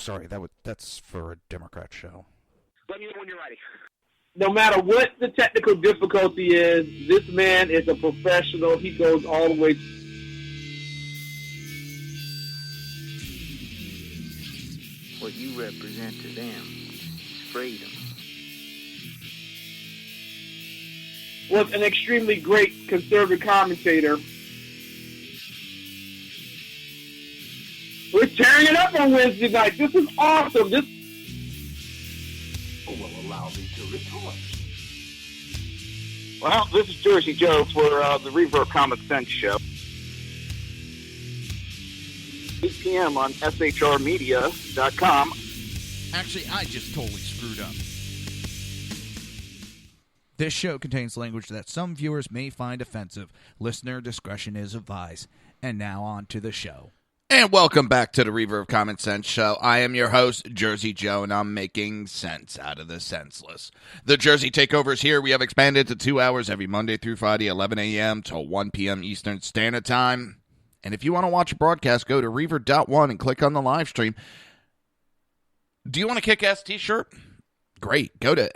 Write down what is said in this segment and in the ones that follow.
sorry, that's for a Democrat show. Let me know when you're ready. No matter what the technical difficulty is, this man is a professional. He goes all the way. What you represent to them is freedom. Was an extremely great conservative commentator. We're tearing it up on Wednesday night. This is awesome. This will allow me to retort. Well, this is Jersey Joe for the Reaver of Common Sense show. 8 p.m. on shrmedia.com. Actually, I just totally screwed up. This show contains language that some viewers may find offensive. Listener discretion is advised. And now on to the show. And welcome back to the Reaver of Common Sense show. I am your host, Jersey Joe, and I'm making sense out of the senseless. The Jersey Takeover is here. We have expanded to 2 hours every Monday through Friday, 11 a.m. to 1 p.m. Eastern Standard Time. And if you want to watch a broadcast, go to Reaver.1 and click on the live stream. Do you want a kick-ass t-shirt? Great. Go to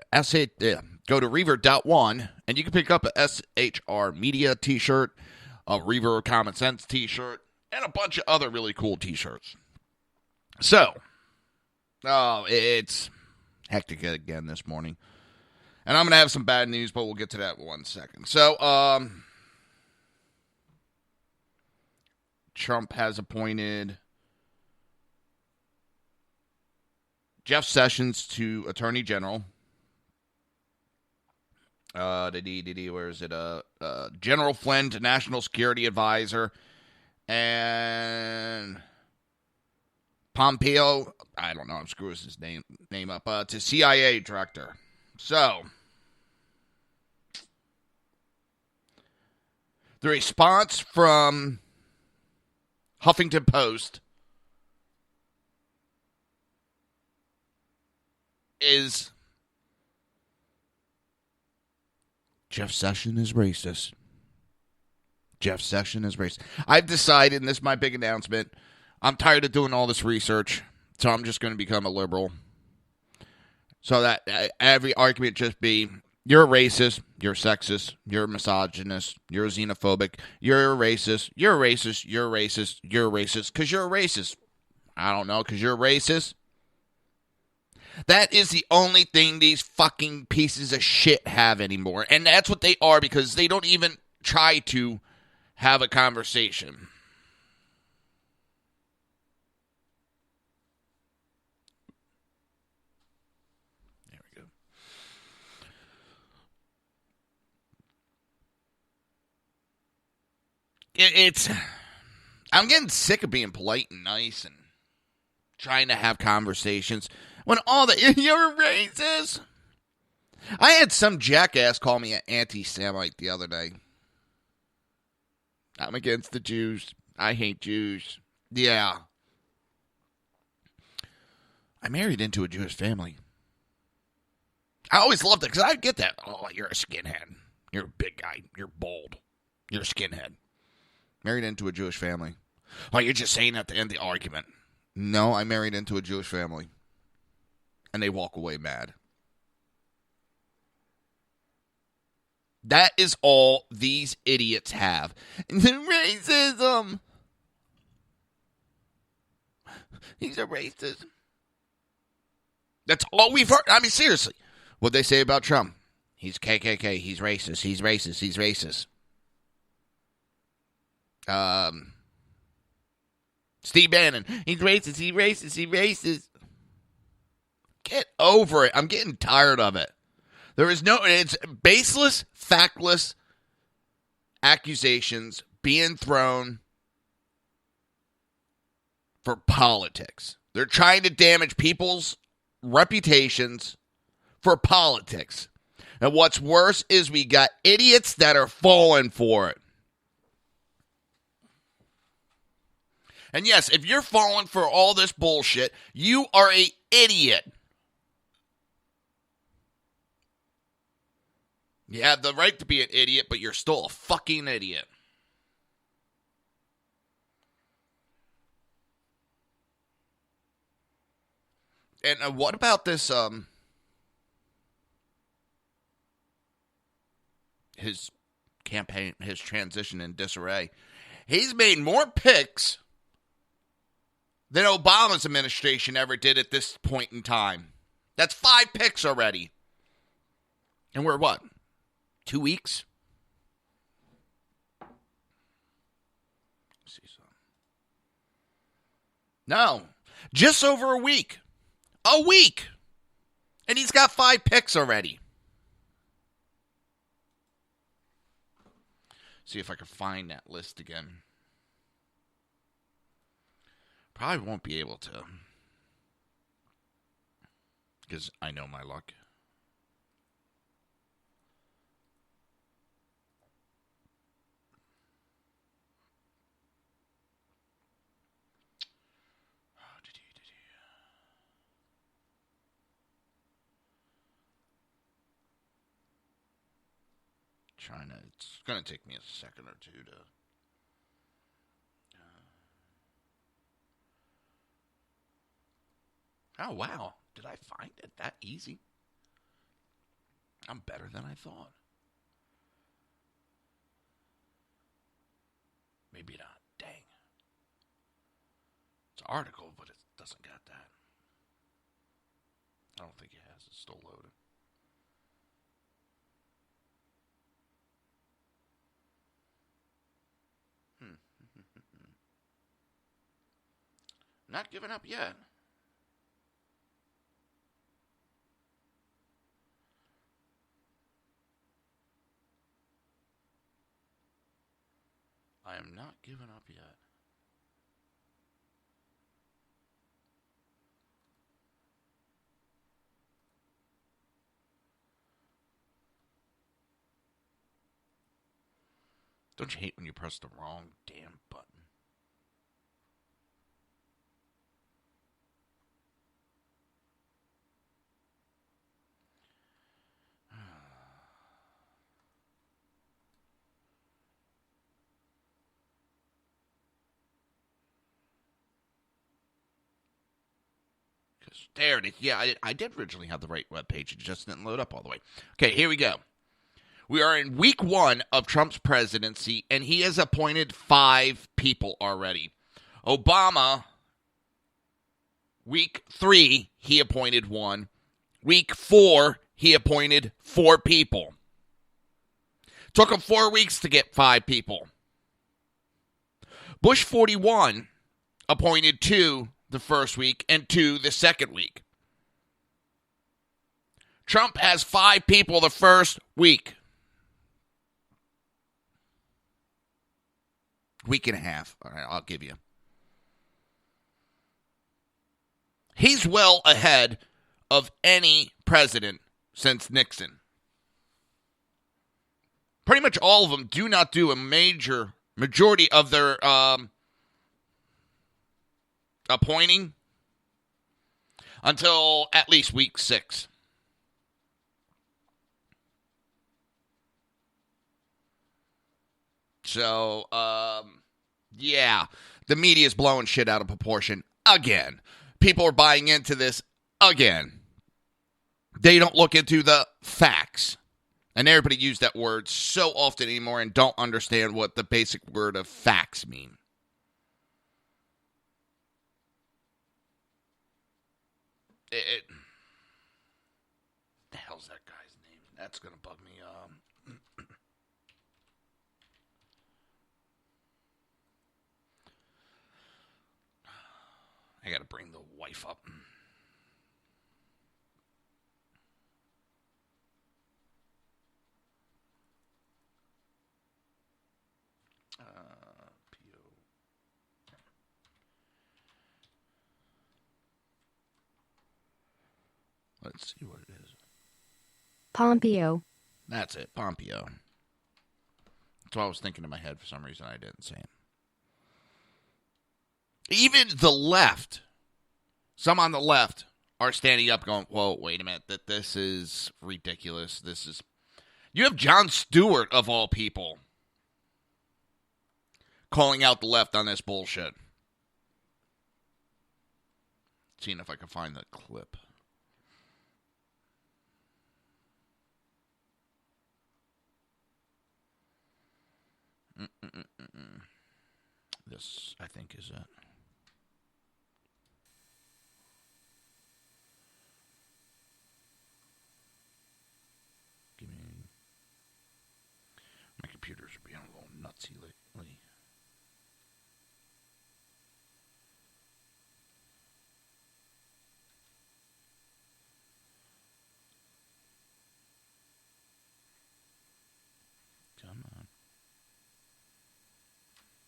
Reaver.1, and you can pick up a SHR Media t-shirt, a Reaver of Common Sense t-shirt, and a bunch of other really cool t-shirts. So, it's hectic again this morning. And I'm going to have some bad news, but we'll get to that in 1 second. So, Trump has appointed Jeff Sessions to Attorney General. Where is it? General Flynn to National Security Advisor. And Pompeo, I don't know, I'm screwing his name up, to CIA Director. So, the response from Huffington Post is Jeff Sessions is racist. Jeff Sessions is racist. I've decided, and this is my big announcement, I'm tired of doing all this research, so I'm just going to become a liberal. So that every argument just be, you're a racist, you're sexist, you're a misogynist, you're xenophobic, you're a racist, you're a racist, you're a racist, you're a racist, because you're a racist. I don't know, because you're a racist. That is the only thing these fucking pieces of shit have anymore. And that's what they are, because they don't even try to have a conversation. There we go. I'm getting sick of being polite and nice and trying to have conversations when all the, you're racist. I had some jackass call me an anti-Semite the other day. I'm against the Jews. I hate Jews. Yeah. I married into a Jewish family. I always loved it because I get that. Oh, you're a skinhead. You're a big guy. You're bold. You're a skinhead. Married into a Jewish family. Oh, you're just saying that to end the argument. No, I married into a Jewish family. And they walk away mad. That is all these idiots have. Racism. He's a racist. That's all we've heard. I mean, seriously. What'd they say about Trump? He's KKK. He's racist. He's racist. He's racist. Steve Bannon. He's racist. He's racist. He's racist. Get over it. I'm getting tired of it. It's baseless, factless accusations being thrown for politics. They're trying to damage people's reputations for politics. And what's worse is we got idiots that are falling for it. And yes, if you're falling for all this bullshit, you are an idiot. You have the right to be an idiot, but you're still a fucking idiot. And what about this, his campaign, his transition in disarray? He's made more picks than Obama's administration ever did at this point in time. That's 5 picks already. And we're what? 2 weeks? Let's see something. No. Just over a week. A week! And he's got 5 picks already. See if I can find that list again. Probably won't be able to. Because I know my luck. China, it's going to take me a second or two to... Oh, wow. Did I find it that easy? I'm better than I thought. Maybe not. Dang. It's an article, but it doesn't got that. I don't think it has. It's still loaded. Not giving up yet. I am not giving up yet. Don't you hate when you press the wrong damn button? There it is. Yeah, I did originally have the right webpage. It just didn't load up all the way. Okay, here we go. We are in week 1 of Trump's presidency, and he has appointed 5 people already. Obama, week 3, he appointed 1. Week 4, he appointed 4 people. Took him 4 weeks to get 5 people. Bush 41 appointed 2 the first week and 2 the second week. Trump has 5 people the first week. Week and a half. All right, I'll give you. He's well ahead of any president since Nixon. Pretty much all of them do not do a majority of their appointing until at least week 6. So, yeah, the media is blowing shit out of proportion again. People are buying into this again. They don't look into the facts. And everybody uses that word so often anymore and don't understand what the basic word of facts mean. The hell's that guy's name? That's going to bug me. I got to bring the wife up. P.O. Let's see what it is. Pompeo. That's it, Pompeo. That's what I was thinking in my head. For some reason, I didn't say it. Even the left, some on the left, are standing up going, whoa, wait a minute, that this is ridiculous. You have Jon Stewart, of all people, calling out the left on this bullshit. seeing if I can find the clip. This, I think, is it. Give me. My computers are being a little nutsy lately. Come on.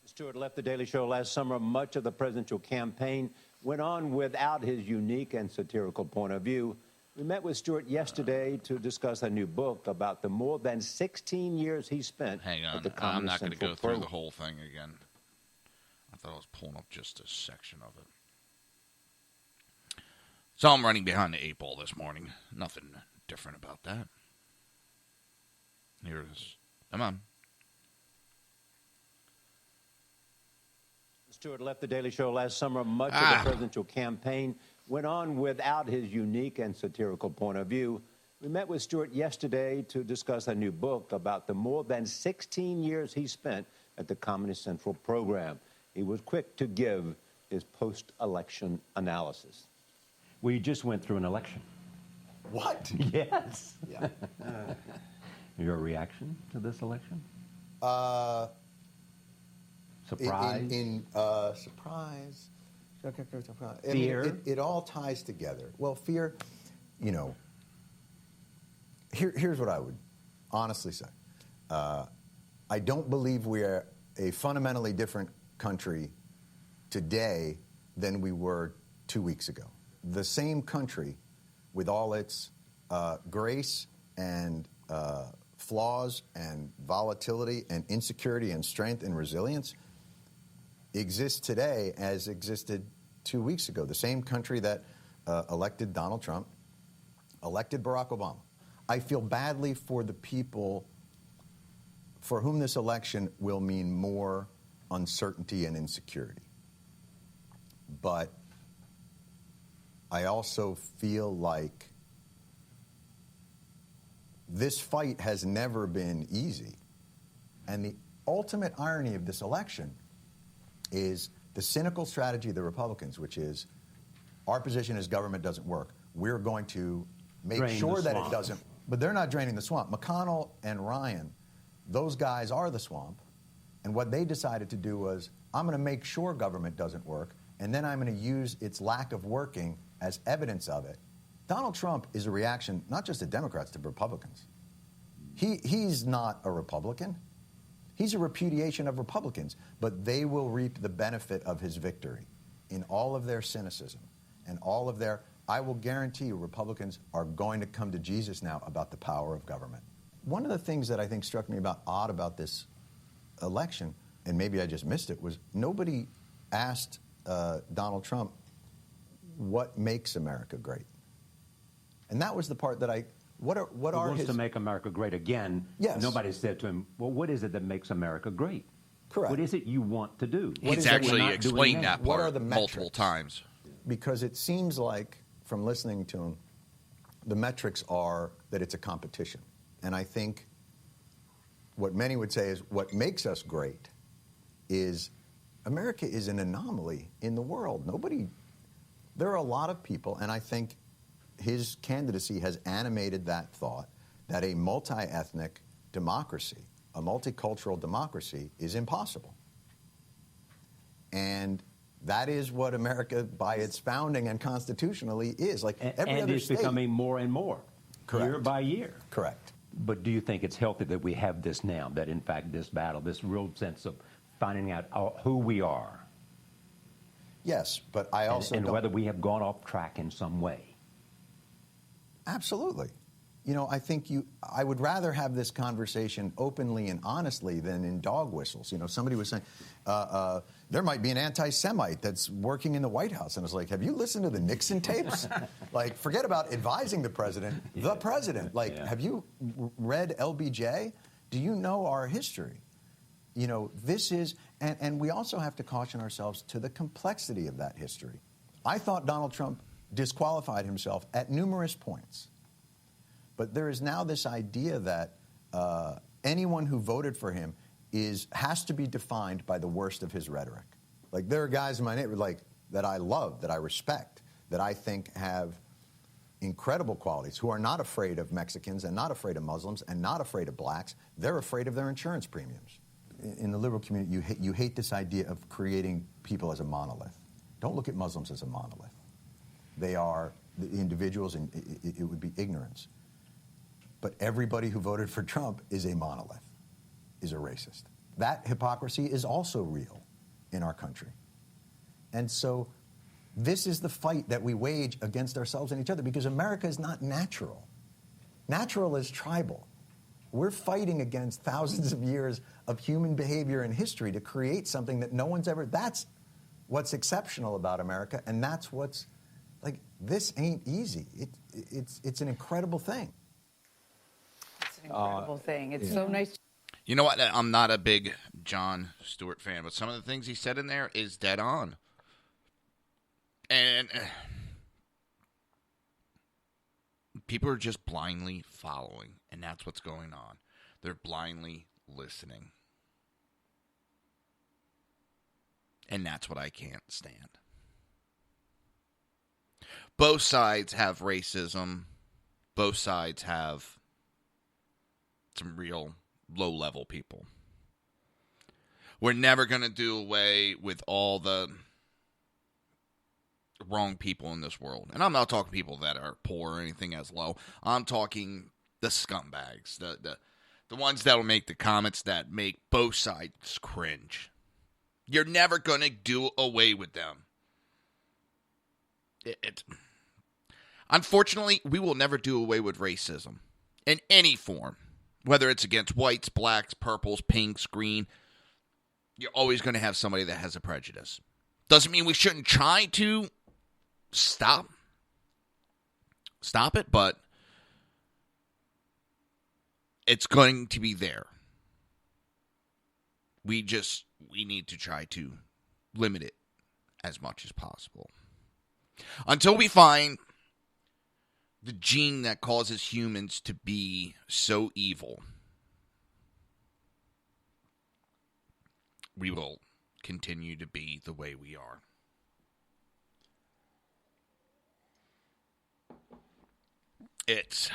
Stewart left The Daily Show last summer. Much of the presidential campaign went on without his unique and satirical point of view. We met with Stewart yesterday to discuss a new book about the more than 16 years he spent Hang on. at the I'm not Communist going to Central go through Program. the whole thing again. I thought I was pulling up just a section of it. So I'm running behind the 8 ball this morning. Nothing different about that. Here it is. Come on. Stewart left The Daily Show last summer. Much of the presidential campaign went on without his unique and satirical point of view. We met with Stewart yesterday to discuss a new book about the more than 16 years he spent at the Communist Central Program. He was quick to give his post-election analysis. We just went through an election. What? Yes. Yeah. Your reaction to this election? Surprise. Surprise. Fear. I mean, it all ties together. Well, fear, you know, here's what I would honestly say. I don't believe we are a fundamentally different country today than we were 2 weeks ago. The same country with all its grace and flaws and volatility and insecurity and strength and resilience exists today as existed 2 weeks ago. The same country that elected Donald Trump, elected Barack Obama. I feel badly for the people for whom this election will mean more uncertainty and insecurity. But I also feel like this fight has never been easy. And the ultimate irony of this election is the cynical strategy of the Republicans, which is our position is government doesn't work. We're going to make sure that it doesn't. But they're not draining the swamp. McConnell and Ryan, those guys are the swamp. And what they decided to do was, I'm going to make sure government doesn't work, and then I'm going to use its lack of working as evidence of it. Donald Trump is a reaction not just to Democrats, to Republicans. He's not a Republican. He's a repudiation of Republicans, but they will reap the benefit of his victory in all of their cynicism and all of their, I will guarantee you Republicans are going to come to Jesus now about the power of government. One of the things that I think struck me odd about this election, and maybe I just missed it, was nobody asked Donald Trump what makes America great. And that was the part that what are his... to make America great again. Yes. Nobody said to him, well, what is it that makes America great? Correct. What is it you want to do? He's actually explained that What part are the multiple metrics? times. Because it seems like, from listening to him, the metrics are that it's a competition. And I think what many would say is what makes us great is America is an anomaly in the world. There are a lot of people, and I think his candidacy has animated that thought that a multi-ethnic democracy, a multicultural democracy, is impossible. And that is what America, by its founding and constitutionally, is. Like every and other it's state. becoming more and more, Correct. year by year. Correct. But do you think it's healthy that we have this now, that in fact this battle, this real sense of finding out who we are? Yes, but I also and don't... whether we have gone off track in some way. Absolutely. You know, I would rather have this conversation openly and honestly than in dog whistles. You know, somebody was saying, there might be an anti-Semite that's working in the White House. And it's like, have you listened to the Nixon tapes? Like, forget about advising the president, the president. Like, have you read LBJ? Do you know our history? You know, this is, and we also have to caution ourselves to the complexity of that history. I thought Donald Trump disqualified himself at numerous points. But there is now this idea that anyone who voted for him has to be defined by the worst of his rhetoric. Like, there are guys in my neighborhood that I love, that I respect, that I think have incredible qualities, who are not afraid of Mexicans and not afraid of Muslims and not afraid of blacks. They're afraid of their insurance premiums. In the liberal community, you hate this idea of creating people as a monolith. Don't look at Muslims as a monolith. They are the individuals, and it would be ignorance. But everybody who voted for Trump is a monolith, is a racist. That hypocrisy is also real in our country. And so this is the fight that we wage against ourselves and each other, because America is not natural. Natural is tribal. We're fighting against thousands of years of human behavior and history to create something that no one's ever... That's what's exceptional about America, and that's what's... Like, this ain't easy. It's an incredible thing. It's an incredible thing. It's so nice. You know what? I'm not a big Jon Stewart fan, but some of the things he said in there is dead on. And people are just blindly following, and that's what's going on. They're blindly listening. And that's what I can't stand. Both sides have racism. Both sides have some real low-level people. We're never going to do away with all the wrong people in this world. And I'm not talking people that are poor or anything as low. I'm talking the scumbags, the ones that will make the comments that make both sides cringe. You're never going to do away with them. Unfortunately, we will never do away with racism in any form, whether it's against whites, blacks, purples, pinks, green. You're always going to have somebody that has a prejudice. Doesn't mean we shouldn't try to stop it, but it's going to be there. We need to try to limit it as much as possible. Until we find the gene that causes humans to be so evil, we will continue to be the way we are. Ouch.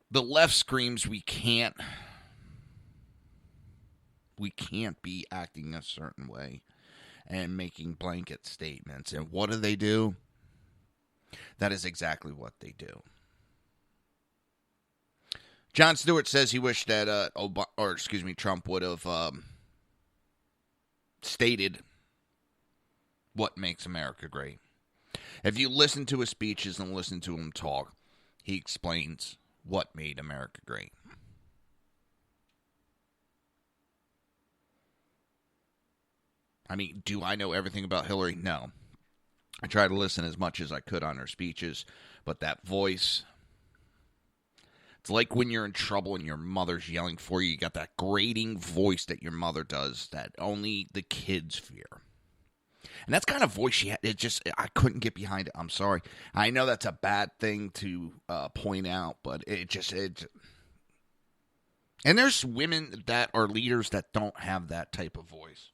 The left screams we can't be acting a certain way and making blanket statements. And what do? That is exactly what they do. Jon Stewart says he wished that Trump would have stated what makes America great. If you listen to his speeches and listen to him talk, he explains what made America great. I mean, do I know everything about Hillary? No. I try to listen as much as I could on her speeches, but that voice, it's like when you're in trouble and your mother's yelling for you. You got that grating voice that your mother does that only the kids fear. And that's the kind of voice she had. I couldn't get behind it. I'm sorry. I know that's a bad thing to point out, but and there's women that are leaders that don't have that type of voice.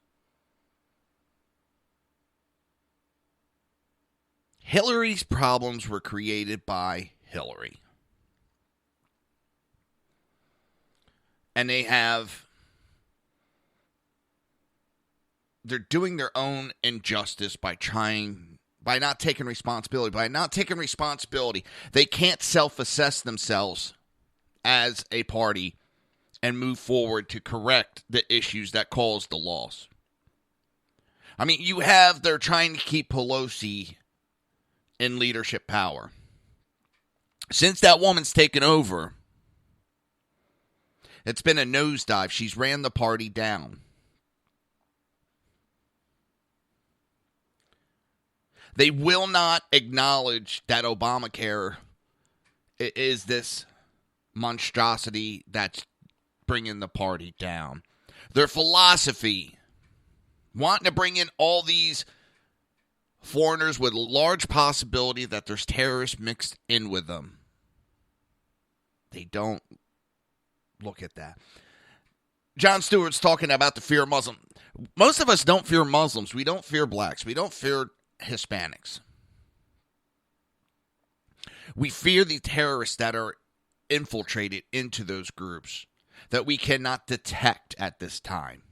Hillary's problems were created by Hillary. And they're doing their own injustice by not taking responsibility. By not taking responsibility, they can't self-assess themselves as a party and move forward to correct the issues that caused the loss. I mean, they're trying to keep Pelosi in leadership power. Since that woman's taken over, it's been a nosedive. She's ran the party down. They will not acknowledge that Obamacare is this monstrosity that's bringing the party down. Their philosophy, wanting to bring in all these foreigners with large possibility that there's terrorists mixed in with them. They don't look at that. Jon Stewart's talking about the fear of Muslims. Most of us don't fear Muslims. We don't fear blacks. We don't fear Hispanics. We fear the terrorists that are infiltrated into those groups that we cannot detect at this time.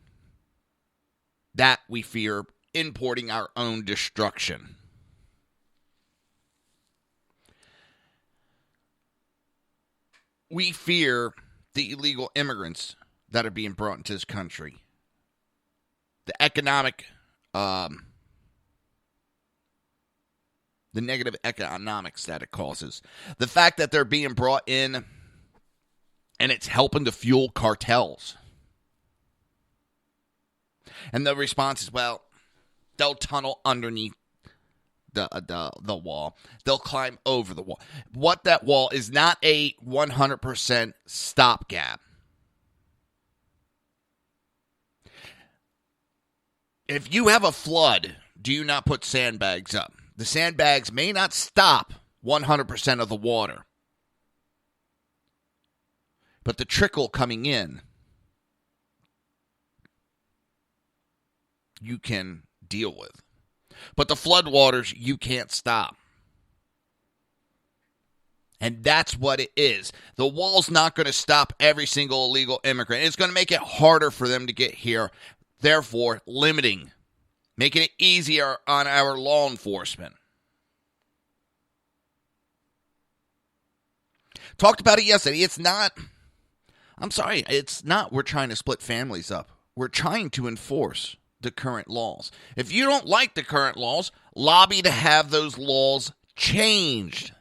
That we fear importing our own destruction. We fear the illegal immigrants that are being brought into this country. The economic, the negative economics that it causes. The fact that they're being brought in and it's helping to fuel cartels. And the response is, well, they'll tunnel underneath the wall. They'll climb over the wall. What that wall is not a 100% stopgap. If you have a flood, do you not put sandbags up? The sandbags may not stop 100% of the water. But the trickle coming in, you can deal with. But the floodwaters, you can't stop. And that's what it is. The wall's not going to stop every single illegal immigrant. It's going to make it harder for them to get here. Therefore, limiting, making it easier on our law enforcement. Talked about it yesterday. It's not we're trying to split families up. We're trying to enforce the current laws. If you don't like the current laws, lobby to have those laws changed.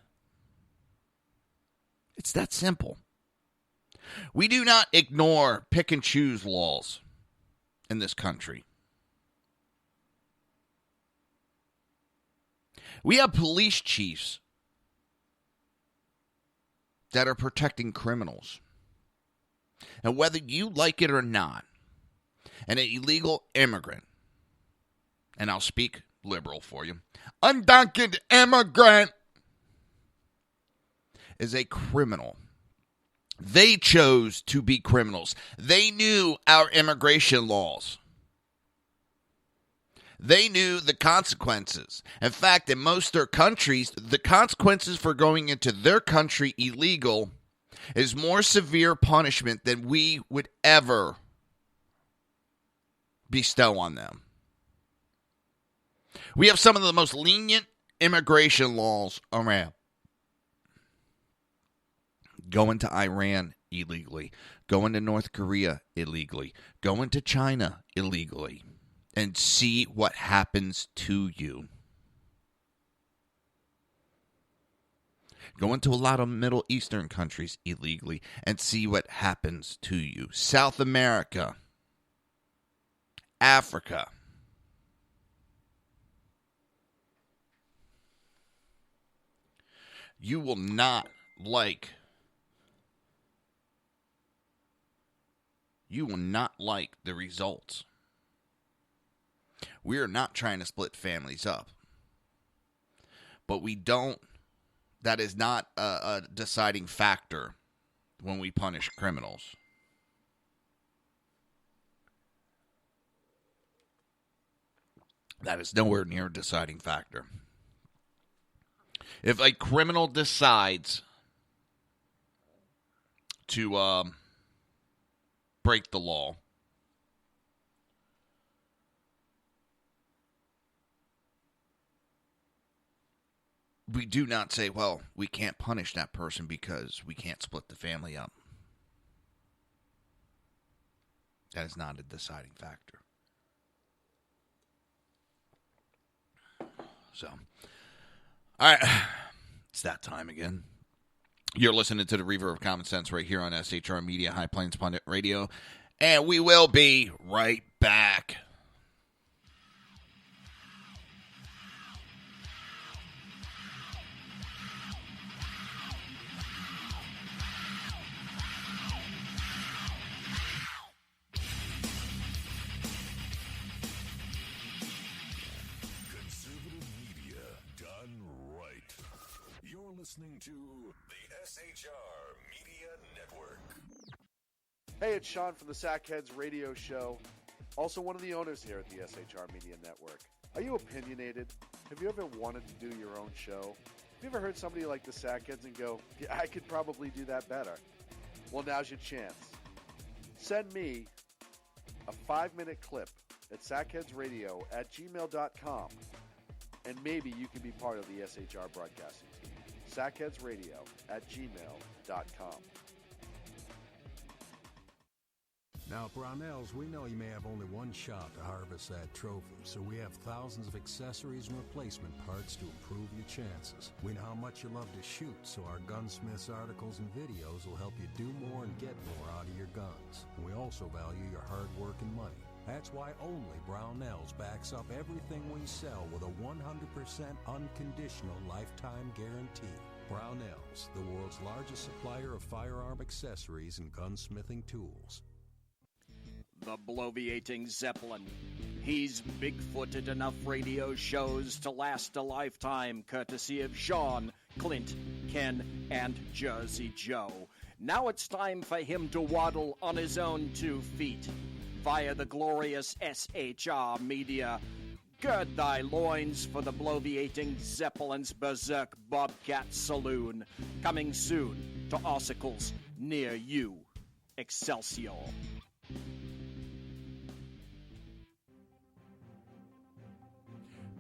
It's that simple. We do not ignore, pick and choose laws in this country. We have police chiefs that are protecting criminals. And whether you like it or not, an illegal immigrant, and I'll speak liberal for you, undocumented immigrant is a criminal. They chose to be criminals. They knew our immigration laws. They knew the consequences. In fact, in most of their countries, the consequences for going into their country illegal is more severe punishment than we would ever bestow on them. We have some of the most lenient immigration laws around. Going to Iran illegally, going to North Korea illegally, going to China illegally, and see what happens to you. Go into a lot of Middle Eastern countries illegally and see what happens to you. South America, Africa. You will not like the results. We are not trying to split families up. But that is not a deciding factor when we punish criminals. That is nowhere near a deciding factor. If a criminal decides to break the law, we do not say, well, we can't punish that person because we can't split the family up. That is not a deciding factor. So, all right, it's that time again. You're listening to the Reaver of Common Sense right here on SHR Media, High Plains Pundit Radio, and we will be right back. listening to the SHR Media Network. Hey, it's Sean from the Sackheads Radio Show, also one of the owners here at the SHR Media Network. Are you opinionated? Have you ever wanted to do your own show? Have you ever heard somebody like the Sackheads and go, yeah, I could probably do that better? Well, now's your chance. Send me a 5-minute clip at sackheadsradio@gmail.com, and maybe you can be part of the SHR broadcasting team. sackheadsradio@gmail.com. Now, at Brownells, we know you may have only one shot to harvest that trophy, so we have thousands of accessories and replacement parts to improve your chances. We know how much you love to shoot, so our Gunsmiths articles and videos will help you do more and get more out of your guns. And we also value your hard work and money. That's why only Brownells backs up everything we sell with a 100% unconditional lifetime guarantee. Brownells, the world's largest supplier of firearm accessories and gunsmithing tools. The bloviating Zeppelin. He's big-footed enough radio shows to last a lifetime, courtesy of Sean, Clint, Ken, and Jersey Joe. Now it's time for him to waddle on his own 2 feet via the glorious SHR Media. Gird thy loins for the bloviating Zeppelin's Berserk Bobcat Saloon. Coming soon to ossicles near you. Excelsior.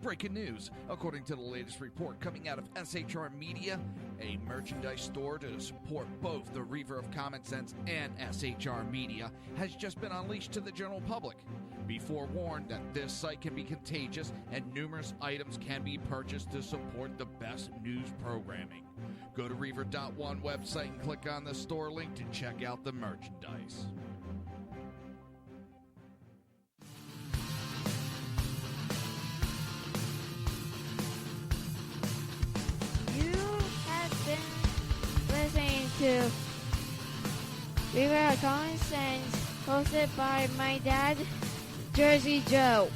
Breaking news. According to the latest report coming out of SHR Media, a merchandise store to support both the Reaver of Common Sense and SHR Media has just been unleashed to the general public. Be forewarned that this site can be contagious and numerous items can be purchased to support the best news programming. Go to Reaver.one website and click on the store link to check out the merchandise. Listening to Reaver of Common Sense, hosted by my dad, Jersey Joe.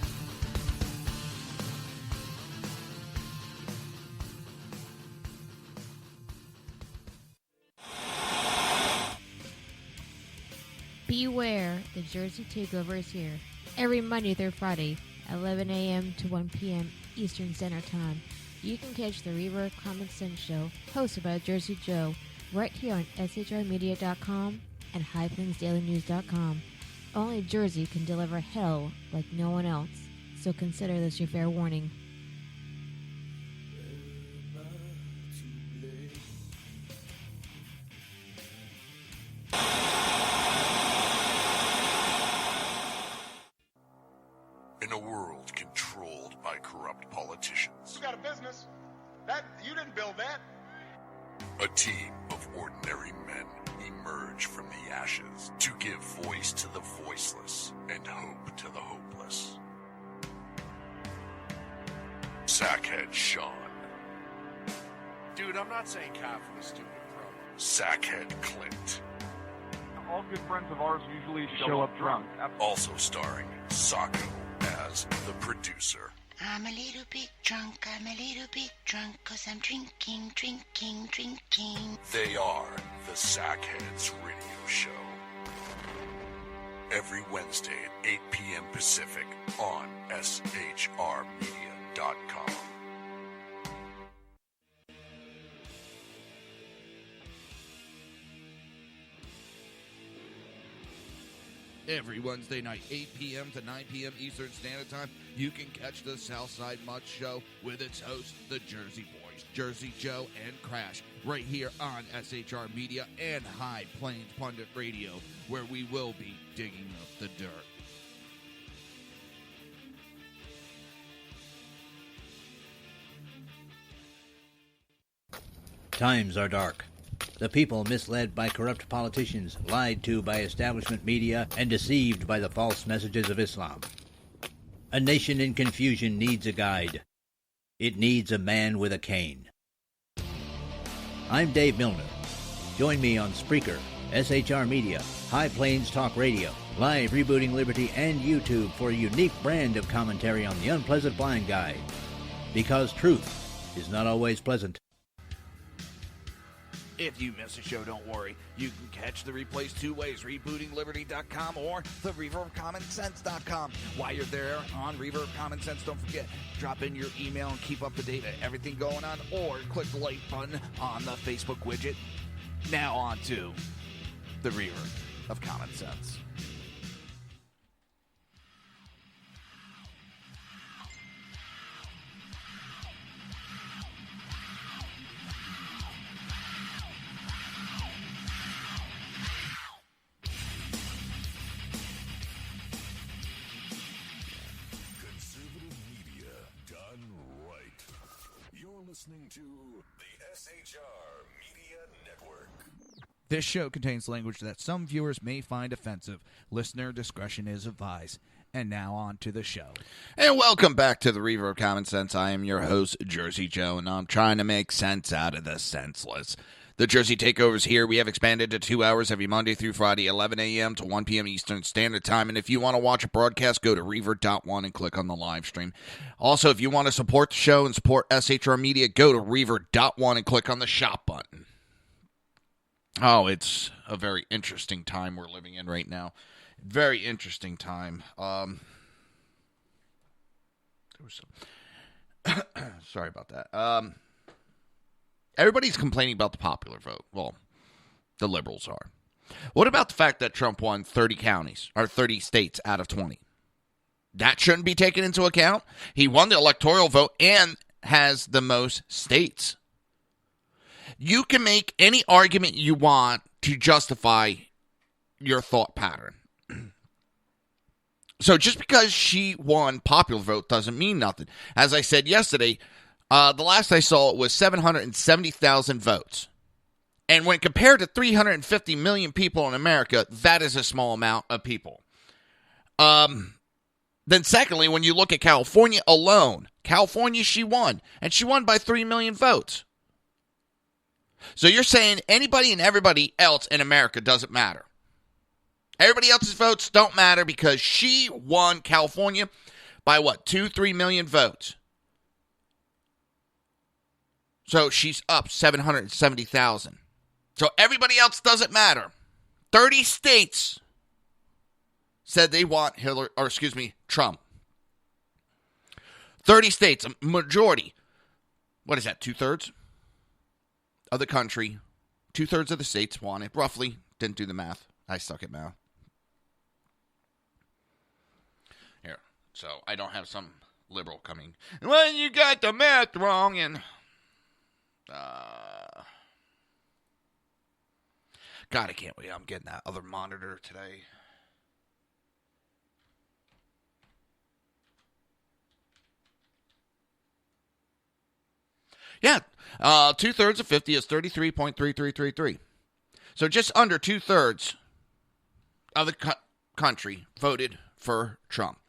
Beware, the Jersey Takeover is here. Every Monday through Friday, 11 a.m. to 1 p.m. Eastern Standard Time. You can catch the Reaver of Common Sense show, hosted by Jersey Joe, right here on shrmedia.com and highplainsdailynews.com. Only Jersey can deliver hell like no one else, so consider this your fair warning. In a world controlled by corrupt politicians, You got a business. That you didn't build that. a team of ordinary men emerge from the ashes to give voice to the voiceless and hope to the hopeless. Sackhead Sean. Dude, I'm not saying cough for the stupid pro. Sackhead Clint. All good friends of ours usually show up drunk. Also starring Sacco as the producer. I'm a little bit drunk, 'cause I'm drinking. They are the Sackheads Radio Show. Every Wednesday at 8 p.m. Pacific on shrmedia.com. Every Wednesday night, 8 p.m. to 9 p.m. Eastern Standard Time, you can catch the Southside Mutt Show with its hosts, the Jersey Boys, Jersey Joe and Crash, right here on SHR Media and High Plains Pundit Radio, where we will be digging up the dirt. Times are dark. The people misled by corrupt politicians, lied to by establishment media, and deceived by the false messages of Islam. A nation in confusion needs a guide. It needs a man with a cane. I'm Dave Milner. Join me on Spreaker, SHR Media, High Plains Talk Radio, Live Rebooting Liberty, and YouTube for a unique brand of commentary on the unpleasant blind guide. Because truth is not always pleasant. If you miss a show, don't worry. You can catch the replays two ways, rebootingliberty.com or the Reaver of Common Sense.com. While you're there on Reaver of Common Sense, don't forget, drop in your email and keep up to date on everything going on, or click the like button on the Facebook widget. Now on to the Reaver of Common Sense. Listening to the SHR Media Network. This show contains language that some viewers may find offensive. Listener discretion is advised. And now on to the show. And welcome back to the Reaver of Common Sense. I am your host, Jersey Joe, and I'm trying to make sense out of the senseless. The Jersey Takeover's here. We have expanded to 2 hours every Monday through Friday, 11 a.m. to 1 p.m. Eastern Standard Time. And if you want to watch a broadcast, go to Reaver.one and click on the live stream. Also, if you want to support the show and support SHR Media, go to Reaver.one and click on the shop button. Oh, it's a very interesting time we're living in right now. Very interesting time. There was some... Sorry about that. Everybody's complaining about the popular vote. Well, the liberals are. What about the fact that Trump won 30 counties, or 30 states out of 20? That shouldn't be taken into account. He won the electoral vote and has the most states. You can make any argument you want to justify your thought pattern. So just because she won popular vote doesn't mean nothing. As I said yesterday, the last I saw it was 770,000 votes. And when compared to 350 million people in America, that is a small amount of people. Then secondly, when you look at California alone, California, she won. And she won by 3 million votes. So you're saying anybody and everybody else in America doesn't matter. Everybody else's votes don't matter because she won California by what, 2-3 million votes. So she's up 770,000. So everybody else doesn't matter. 30 states said they want Trump. 30 states, a majority. What is that, 2/3 of the country? 2/3 of the states want it, roughly. Didn't do the math. I suck at math. Here, so I don't have some liberal coming, well, you got the math wrong, and God, I can't wait. I'm getting that other monitor today. Yeah, 2/3 of 50 is 33.3333. So just under 2/3 of the country voted for Trump.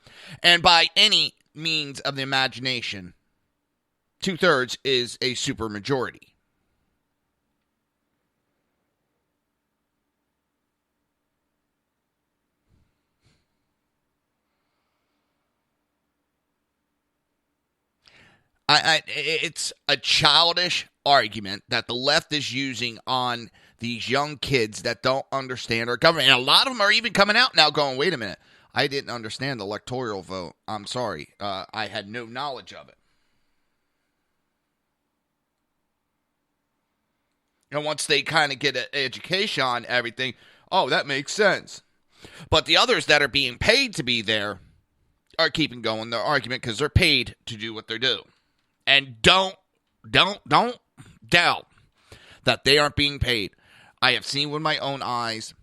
And by any means of the imagination, 2/3 is a supermajority. It's a childish argument that the left is using on these young kids that don't understand our government. And a lot of them are even coming out now going, wait a minute, I didn't understand the electoral vote. I'm sorry. I had no knowledge of it. And once they kind of get an education on everything, oh, that makes sense. But the others that are being paid to be there are keeping going their argument because they're paid to do what they do. And don't doubt that they aren't being paid. I have seen with my own eyes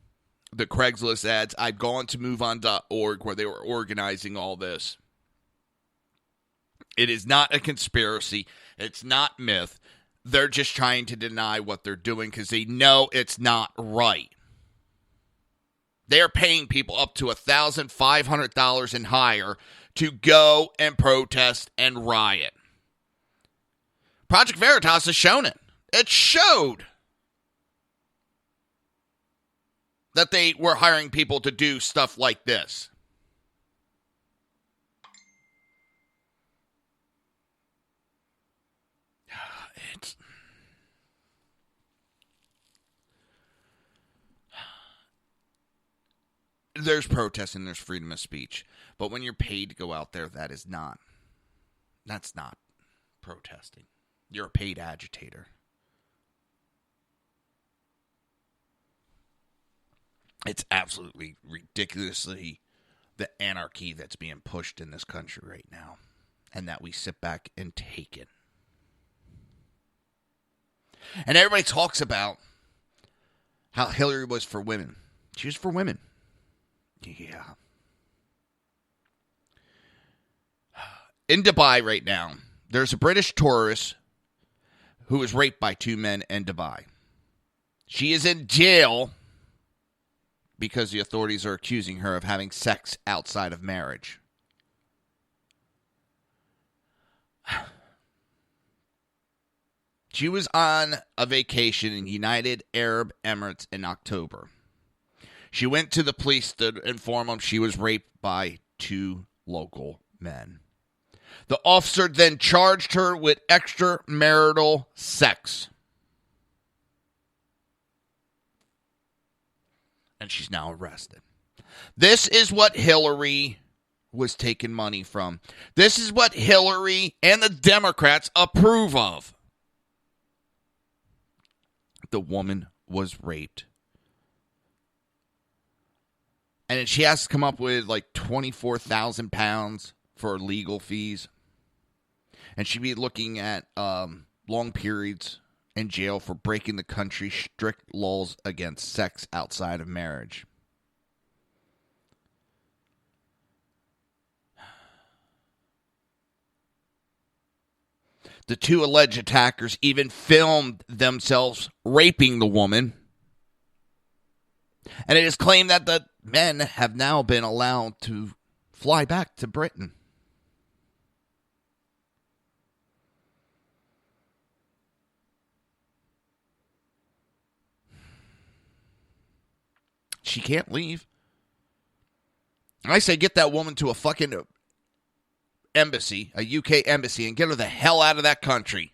the Craigslist ads. I've gone to MoveOn.org where they were organizing all this. It is not a conspiracy. It's not myth. They're just trying to deny what they're doing because they know it's not right. They're paying people up to $1,500 and higher to go and protest and riot. Project Veritas has shown it. It showed that they were hiring people to do stuff like this. there's protesting, there's freedom of speech. But when you're paid to go out there, that's not protesting. You're a paid agitator. It's absolutely ridiculously the anarchy that's being pushed in this country right now, and that we sit back and take it. And everybody talks about how Hillary was for women. She was for women. Yeah. In Dubai right now, there's a British tourist who was raped by 2 men in Dubai. She is in jail because the authorities are accusing her of having sex outside of marriage. She was on a vacation in United Arab Emirates in October. She went to the police to inform them she was raped by 2 local men. The officer then charged her with extramarital sex. And she's now arrested. This is what Hillary was taking money from. This is what Hillary and the Democrats approve of. The woman was raped. And she has to come up with like 24,000 pounds for legal fees. And she'd be looking at long periods in jail for breaking the country's strict laws against sex outside of marriage. The 2 alleged attackers even filmed themselves raping the woman. And it is claimed that the men have now been allowed to fly back to Britain. She can't leave. I say get that woman to a fucking embassy, a UK embassy, and get her the hell out of that country.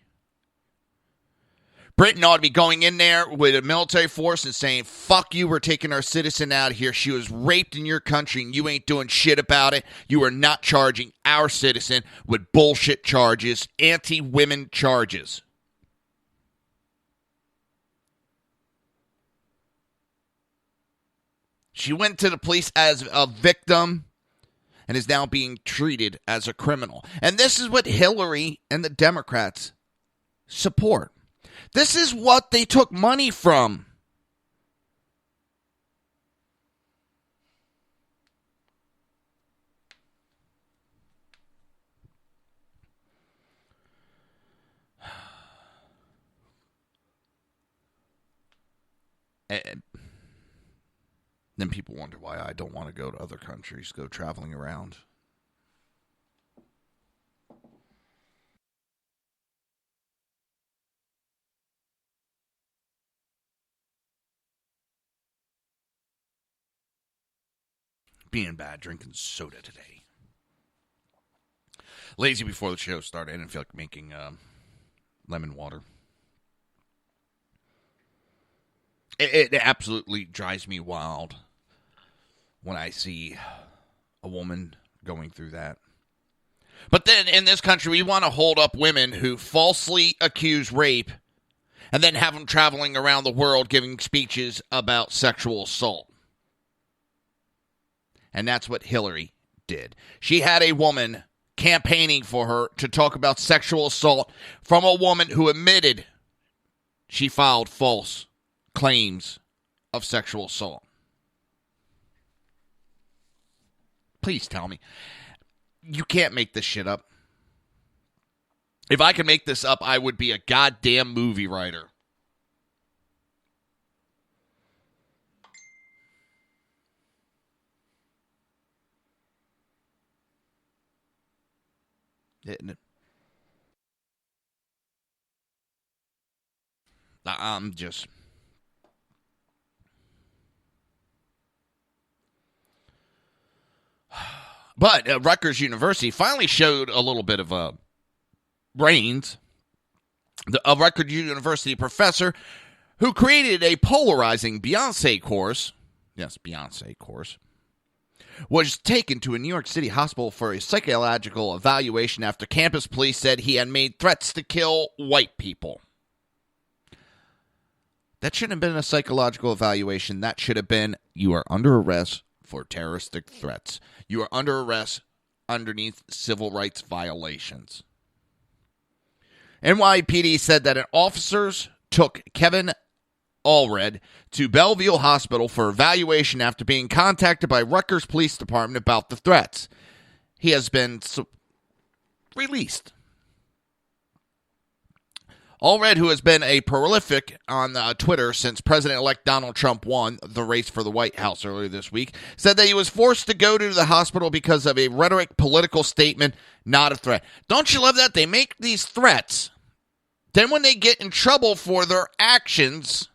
Britain ought to be going in there with a military force and saying, fuck you, we're taking our citizen out of here. She was raped in your country and you ain't doing shit about it. You are not charging our citizen with bullshit charges, anti-women charges. She went to the police as a victim and is now being treated as a criminal. And this is what Hillary and the Democrats support. This is what they took money from. And then people wonder why I don't want to go to other countries, go traveling around. Being bad, drinking soda today. Lazy before the show started. I didn't feel like making lemon water. It absolutely drives me wild when I see a woman going through that. But then in this country, we want to hold up women who falsely accuse rape and then have them traveling around the world giving speeches about sexual assault. And that's what Hillary did. She had a woman campaigning for her to talk about sexual assault from a woman who admitted she filed false claims of sexual assault. Please tell me. You can't make this shit up. If I could make this up, I would be a goddamn movie writer. I'm just... But Rutgers University finally showed a little bit of brains. A Rutgers University professor who created a polarizing Beyonce course. Yes, Beyonce course. was taken to a New York City hospital for a psychological evaluation after campus police said he had made threats to kill white people. That shouldn't have been a psychological evaluation. That should have been, you are under arrest for terroristic threats. You are under arrest underneath civil rights violations. NYPD said that officers took Kevin Allred to Bellevue Hospital for evaluation after being contacted by Rutgers Police Department about the threats. He has been released. Allred, who has been a prolific on Twitter since President-elect Donald Trump won the race for the White House earlier this week, said that he was forced to go to the hospital because of a rhetoric political statement, not a threat. Don't you love that? They make these threats. Then when they get in trouble for their actions,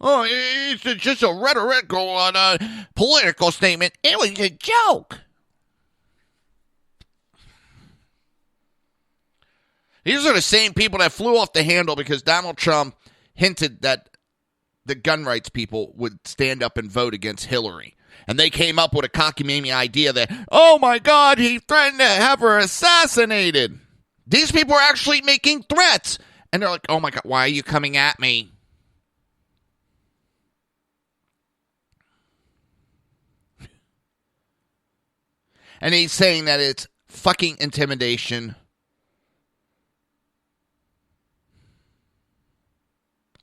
oh, it's just a rhetorical political statement. It was a joke. These are the same people that flew off the handle because Donald Trump hinted that the gun rights people would stand up and vote against Hillary. And they came up with a cockamamie idea that, oh my God, he threatened to have her assassinated. These people are actually making threats. And they're like, oh my God, why are you coming at me? And he's saying that it's fucking intimidation.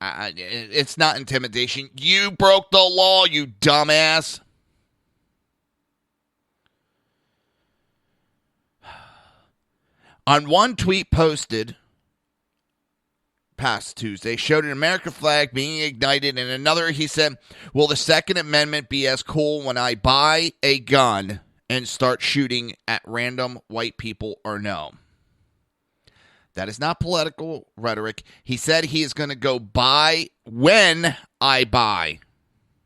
It's not intimidation. You broke the law, you dumbass. On one tweet posted past Tuesday, showed an American flag being ignited. And another, he said, will the Second Amendment be as cool when I buy a gun and start shooting at random white people or no? That is not political rhetoric. He said he is going to go buy when I buy.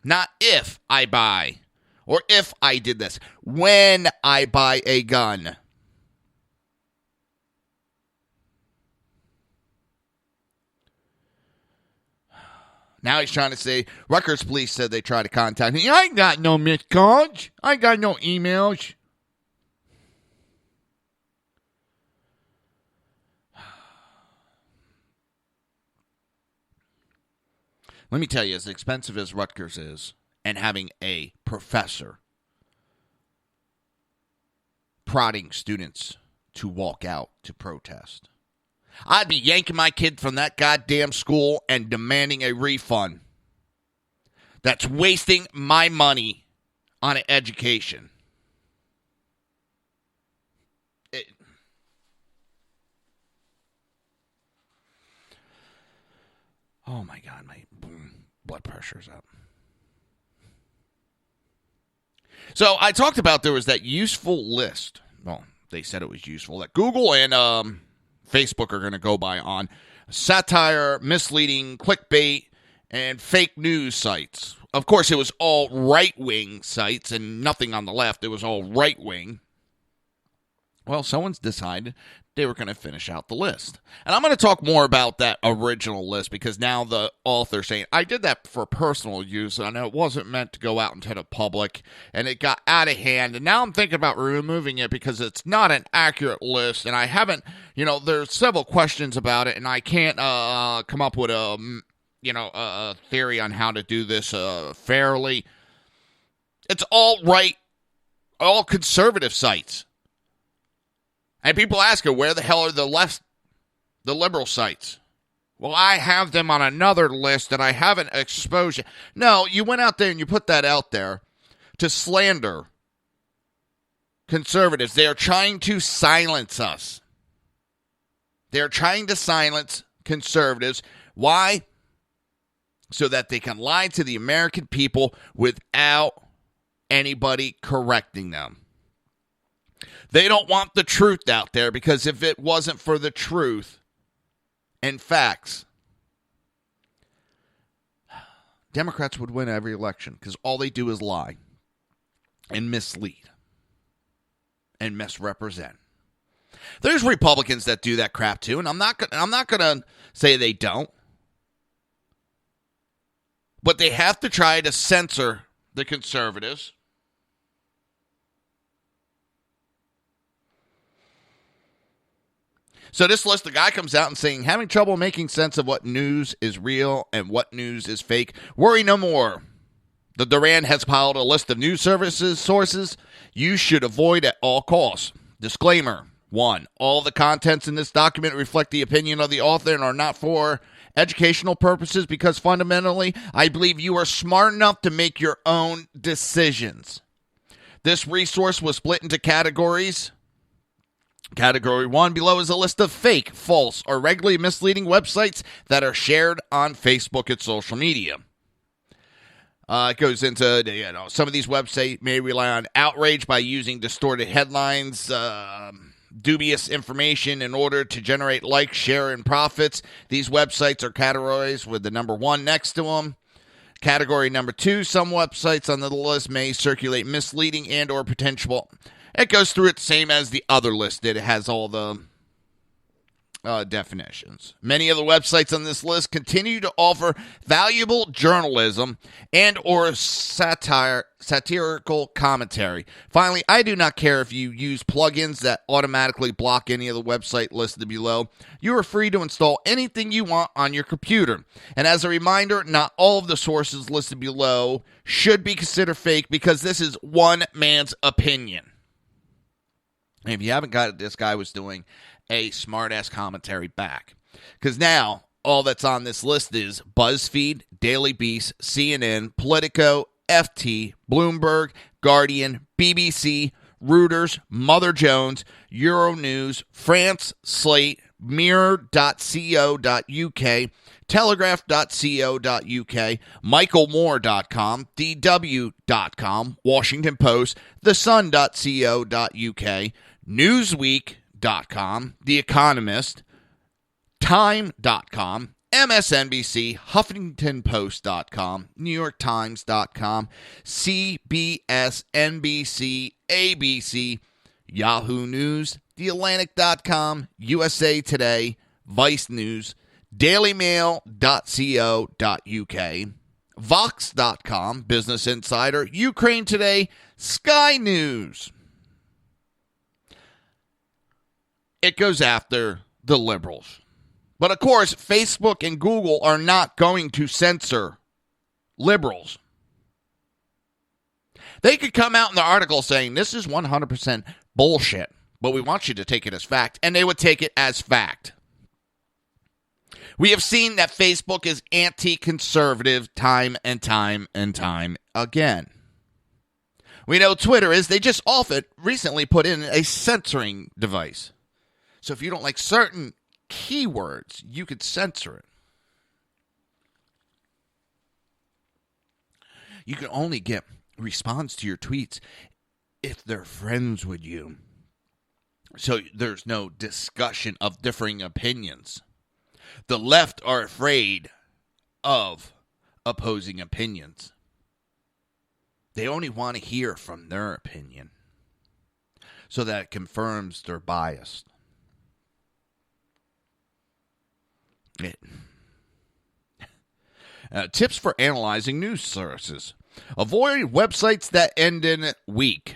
Not if I buy. Or if I did this. When I buy a gun. Now he's trying to say, Rutgers police said they tried to contact me. I ain't got no missed calls. I ain't got no emails. Let me tell you, as expensive as Rutgers is, and having a professor prodding students to walk out to protest, I'd be yanking my kid from that goddamn school and demanding a refund. That's wasting my money on an education. Oh my God, my blood pressure's up. So I talked about there was that useful list. Well, they said it was useful that Google and Facebook are going to go by on satire, misleading, clickbait, and fake news sites. Of course, it was all right-wing sites and nothing on the left. It was all right-wing. Well, someone's decided they were going to finish out the list. And I'm going to talk more about that original list because now the author's saying, I did that for personal use and it wasn't meant to go out into the public and it got out of hand. And now I'm thinking about removing it because it's not an accurate list and I haven't, there's several questions about it and I can't come up with a theory on how to do this fairly. It's all right, all conservative sites. And people ask her, where the hell are the liberal sites? Well, I have them on another list that I haven't exposed yet. No, you went out there and you put that out there to slander conservatives. They are trying to silence us. They are trying to silence conservatives. Why? So that they can lie to the American people without anybody correcting them. They don't want the truth out there because if it wasn't for the truth and facts, Democrats would win every election because all they do is lie and mislead and misrepresent. There's Republicans that do that crap too, and I'm not going to say they don't. But they have to try to censor the conservatives So this list, the guy comes out and saying, having trouble making sense of what news is real and what news is fake. Worry no more. The Duran has piled a list of news sources you should avoid at all costs. Disclaimer. 1. All the contents in this document reflect the opinion of the author and are not for educational purposes because fundamentally, I believe you are smart enough to make your own decisions. This resource was split into categories. Category 1 below is a list of fake, false, or regularly misleading websites that are shared on Facebook and social media. It goes into, some of these websites may rely on outrage by using distorted headlines, dubious information in order to generate likes, share, and profits. These websites are categorized with the number 1 next to them. Category number 2, some websites on the list may circulate misleading and or potential. It goes through it the same as the other list did. It has all the definitions. Many of the websites on this list continue to offer valuable journalism and or satirical commentary. Finally, I do not care if you use plugins that automatically block any of the website listed below. You are free to install anything you want on your computer. And as a reminder, not all of the sources listed below should be considered fake because this is one man's opinion. And if you haven't got it, this guy was doing a smart-ass commentary back. Because now, all that's on this list is BuzzFeed, Daily Beast, CNN, Politico, FT, Bloomberg, Guardian, BBC, Reuters, Mother Jones, Euronews, France, Slate, Mirror.co.uk, Telegraph.co.uk, MichaelMoore.com, DW.com, Washington Post, TheSun.co.uk, Newsweek.com, The Economist, Time.com, MSNBC, HuffingtonPost.com, NewYorkTimes.com, CBS, NBC, ABC, Yahoo News, TheAtlantic.com, USA Today, Vice News, DailyMail.co.uk, Vox.com, Business Insider, Ukraine Today, Sky News. It goes after the liberals. But of course, Facebook and Google are not going to censor liberals. They could come out in the article saying this is 100% bullshit, but we want you to take it as fact, and they would take it as fact. We have seen that Facebook is anti-conservative time and time and time again. We know Twitter is. They just recently put in a censoring device. So if you don't like certain keywords, you could censor it. You can only get response to your tweets if they're friends with you. So there's no discussion of differing opinions. The left are afraid of opposing opinions. They only want to hear from their opinion so that it confirms their bias. Tips for analyzing news sources. Avoid websites that end in weak.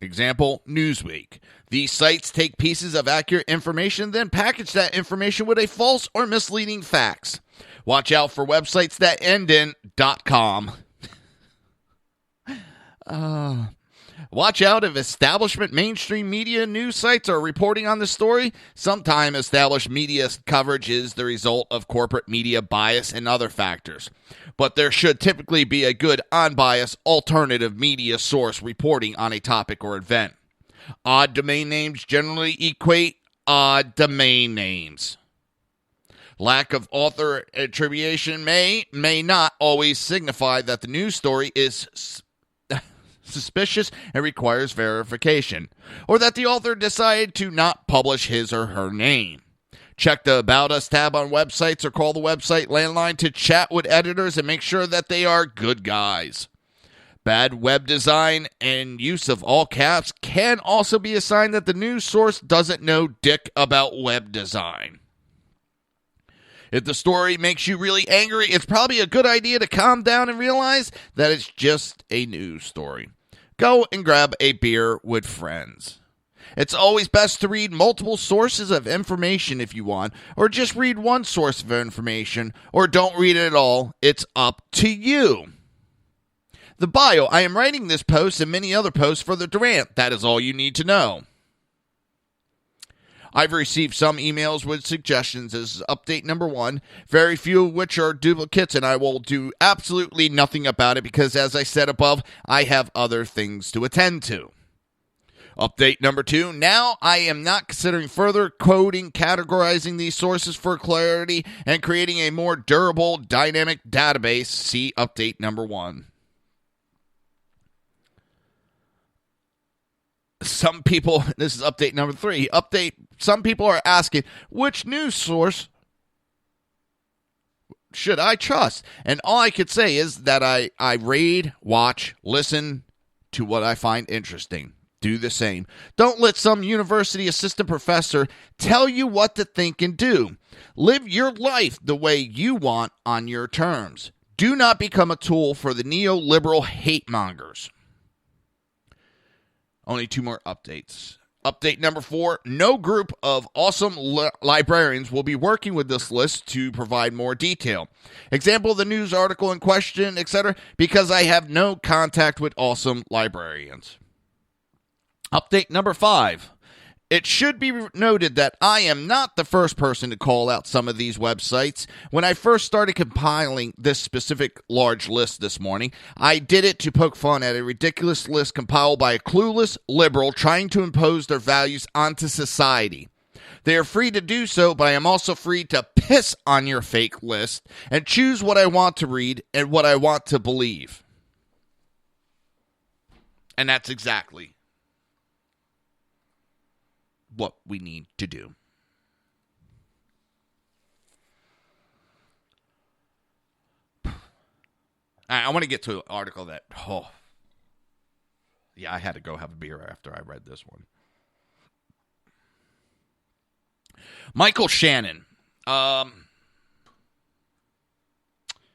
Example, Newsweek. These sites take pieces of accurate information, then package that information with a false or misleading facts. Watch out for websites that end in .com. Watch out if establishment mainstream media news sites are reporting on the story. Sometimes established media coverage is the result of corporate media bias and other factors. But there should typically be a good, unbiased, alternative media source reporting on a topic or event. Odd domain names generally equate odd domain names. Lack of author attribution may not always signify that the news story is suspicious and requires verification, or that the author decided to not publish his or her name. Check the About Us tab on websites or call the website landline to chat with editors and make sure that they are good guys. Bad web design and use of all caps can also be a sign that the news source doesn't know dick about web design. If the story makes you really angry, it's probably a good idea to calm down and realize that it's just a news story. Go and grab a beer with friends. It's always best to read multiple sources of information if you want, or just read one source of information, or don't read it at all. It's up to you. The bio. I am writing this post and many other posts for the Durant. That is all you need to know. I've received some emails with suggestions as update number 1, very few of which are duplicates, and I will do absolutely nothing about it because, as I said above, I have other things to attend to. Update number 2, now I am not considering further coding, categorizing these sources for clarity, and creating a more durable, dynamic database. See update number 1. Some people, this is update number 3, some people are asking, which news source should I trust? And all I could say is that I read, watch, listen to what I find interesting. Do the same. Don't let some university assistant professor tell you what to think and do. Live your life the way you want on your terms. Do not become a tool for the neoliberal hate mongers. Only 2 more updates. Update number 4, no group of awesome librarians will be working with this list to provide more detail. Example of the news article in question, etc., because I have no contact with awesome librarians. Update number 5. It should be noted that I am not the first person to call out some of these websites. When I first started compiling this specific large list this morning, I did it to poke fun at a ridiculous list compiled by a clueless liberal trying to impose their values onto society. They are free to do so, but I am also free to piss on your fake list and choose what I want to read and what I want to believe. And that's exactly what we need to do. I want to get to an article that, I had to go have a beer after I read this one. Michael Shannon.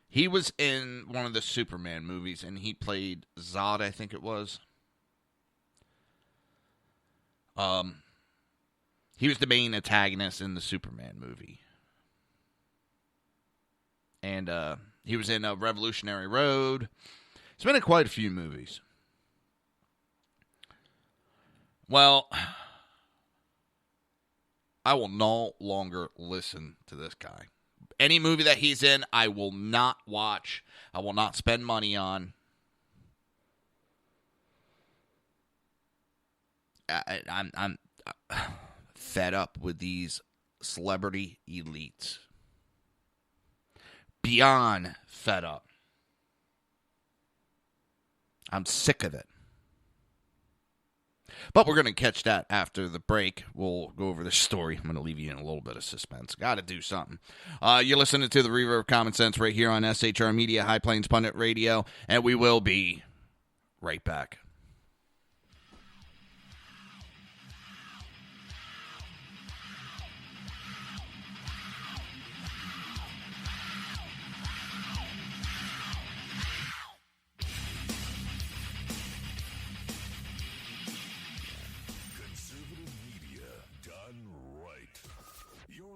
He was in one of the Superman movies, and he played Zod, I think it was. He was the main antagonist in the Superman movie. And he was in Revolutionary Road. He's been in quite a few movies. Well, I will no longer listen to this guy. Any movie that he's in, I will not watch. I will not spend money on. I'm fed up with these celebrity elites. Beyond fed up. I'm sick of it. But we're going to catch that after the break. We'll go over this story. I'm going to leave you in a little bit of suspense. Got to do something. You're listening to the Reaver of Common Sense right here on SHR Media, High Plains Pundit Radio, and we will be right back.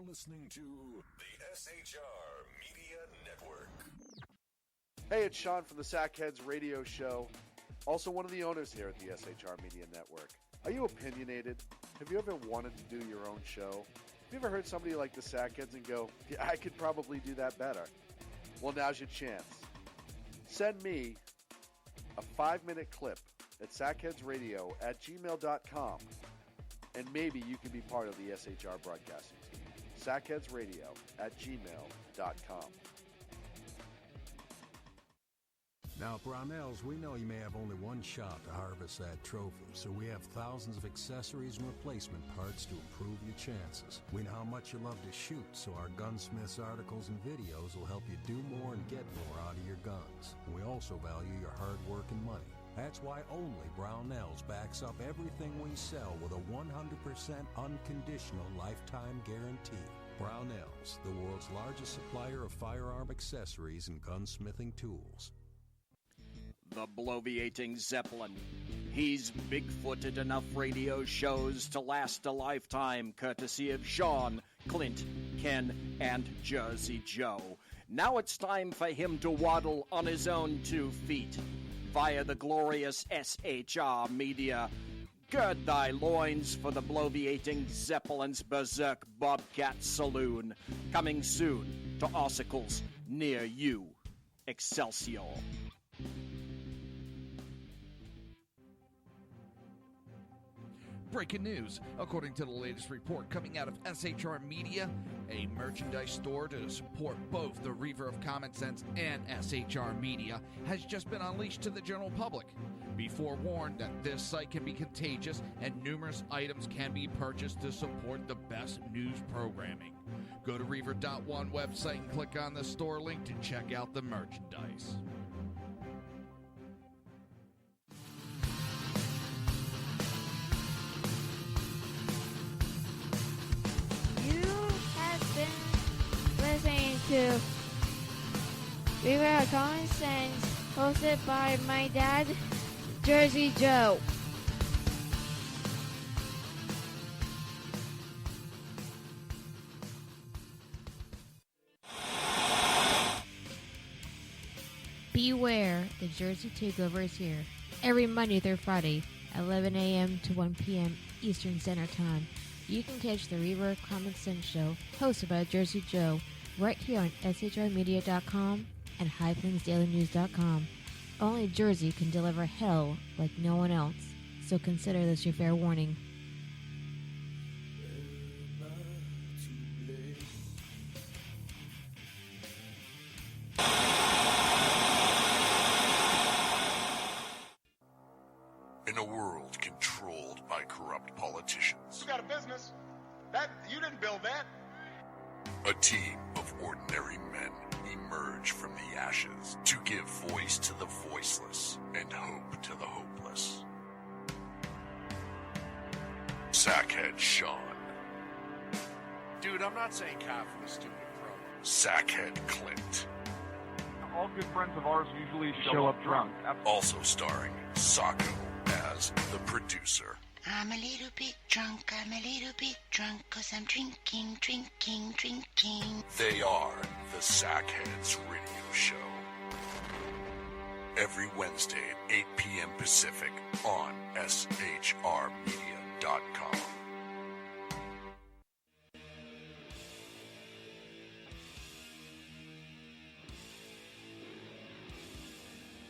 Listening to the SHR Media Network. Hey, it's Sean from the Sackheads Radio Show, also one of the owners here at the SHR Media Network. Are you opinionated? Have you ever wanted to do your own show? Have you ever heard somebody like the Sackheads and go, yeah, I could probably do that better? Well, now's your chance. Send me a 5-minute clip at sackheadsradio@gmail.com, and maybe you can be part of the SHR broadcasting team. sackheadsradio@gmail.com. Now, Brownells, we know you may have only one shot to harvest that trophy, so we have thousands of accessories and replacement parts to improve your chances. We know how much you love to shoot, so our gunsmiths articles and videos will help you do more and get more out of your guns. And we also value your hard work and money. That's why only Brownells backs up everything we sell with a 100% unconditional lifetime guarantee. Brownells, the world's largest supplier of firearm accessories and gunsmithing tools. The bloviating Zeppelin. He's big-footed enough radio shows to last a lifetime, courtesy of Sean, Clint, Ken, and Jersey Joe. Now it's time for him to waddle on his own 2 feet via the glorious SHR Media. Gird thy loins for the bloviating Zeppelin's Berserk Bobcat Saloon. Coming soon to ossicles near you. Excelsior. Breaking news. According to the latest report coming out of SHR Media, a merchandise store to support both the Reaver of Common Sense and SHR Media has just been unleashed to the general public. Be forewarned that this site can be contagious and numerous items can be purchased to support the best news programming. Go to Reaver.one website and click on the store link to check out the merchandise. Listening to Reaver of Common Sense, hosted by my dad, Jersey Joe. Beware, the Jersey Takeover is here. Every Monday through Friday, 11 a.m. to 1 p.m. Eastern Standard Time. You can catch the Reaver of Common Sense show, hosted by Jersey Joe, right here on shrmedia.com and highplainsdailynews.com. Only Jersey can deliver hell like no one else, so consider this your fair warning. In a world controlled by corrupt politicians, You got a business. That you didn't build that. a team of ordinary men emerge from the ashes to give voice to the voiceless and hope to the hopeless. Sackhead Sean. Dude, I'm not saying cow for the stupid pro. Sackhead Clint. All good friends of ours usually show up drunk. Also starring Sacco as the producer. I'm a little bit drunk, 'cause I'm drinking. They are the Sackheads Radio Show. Every Wednesday at 8 p.m. Pacific on shrmedia.com.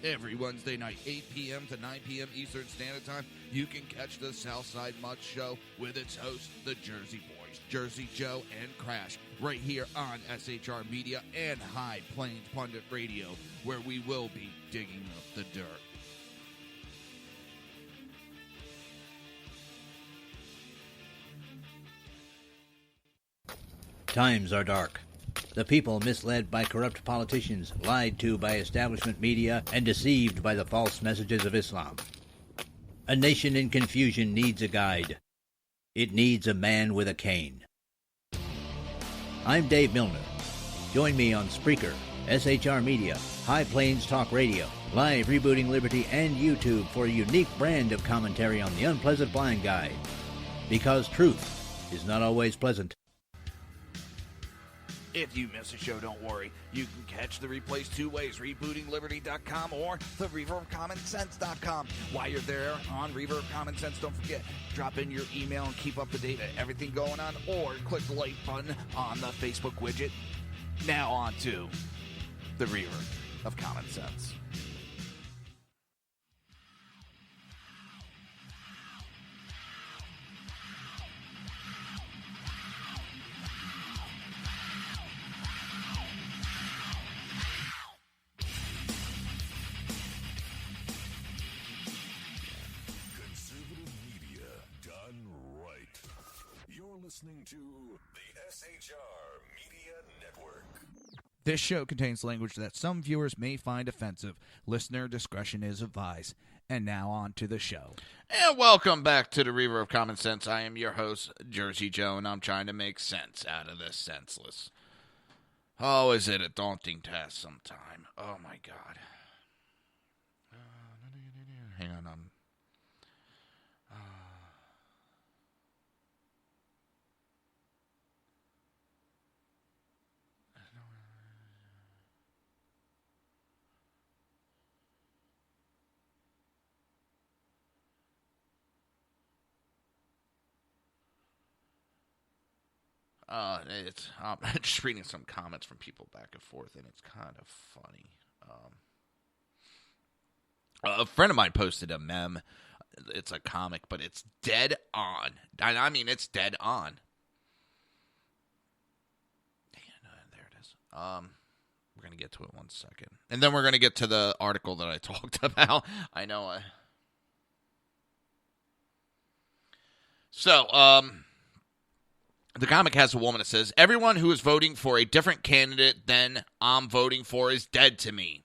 Every Wednesday night, 8 p.m. to 9 p.m. Eastern Standard Time, you can catch the Southside Mud Show with its hosts, the Jersey Boys, Jersey Joe and Crash, right here on SHR Media and High Plains Pundit Radio, where we will be digging up the dirt. Times are dark. The people misled by corrupt politicians, lied to by establishment media, and deceived by the false messages of Islam. A nation in confusion needs a guide. It needs a man with a cane. I'm Dave Milner. Join me on Spreaker, SHR Media, High Plains Talk Radio, Live Rebooting Liberty, and YouTube for a unique brand of commentary on the unpleasant blind guide. Because truth is not always pleasant. If you miss a show, don't worry. You can catch the replays 2 ways, rebootingliberty.com or the reaverofcommonsense.com. While you're there on Reaver of Common Sense, don't forget, drop in your email and keep up to date on everything going on, or click the like button on the Facebook widget. Now on to the Reaver of Common Sense. Listening to the SHR Media Network. This show contains language that some viewers may find offensive. Listener discretion is advised. And now on to the show. And welcome back to the Reaver of Common Sense. I am your host, Jersey Joe, and I'm trying to make sense out of this senseless. Oh, is it a daunting task sometime? Oh, my God. Hang on. I'm just reading some comments from people back and forth, and it's kind of funny. A friend of mine posted a meme. It's a comic, but it's dead on. I mean, it's dead on. There it is. We're going to get to it 1 second. And then we're going to get to the article that I talked about. I know. The comic has a woman that says, everyone who is voting for a different candidate than I'm voting for is dead to me.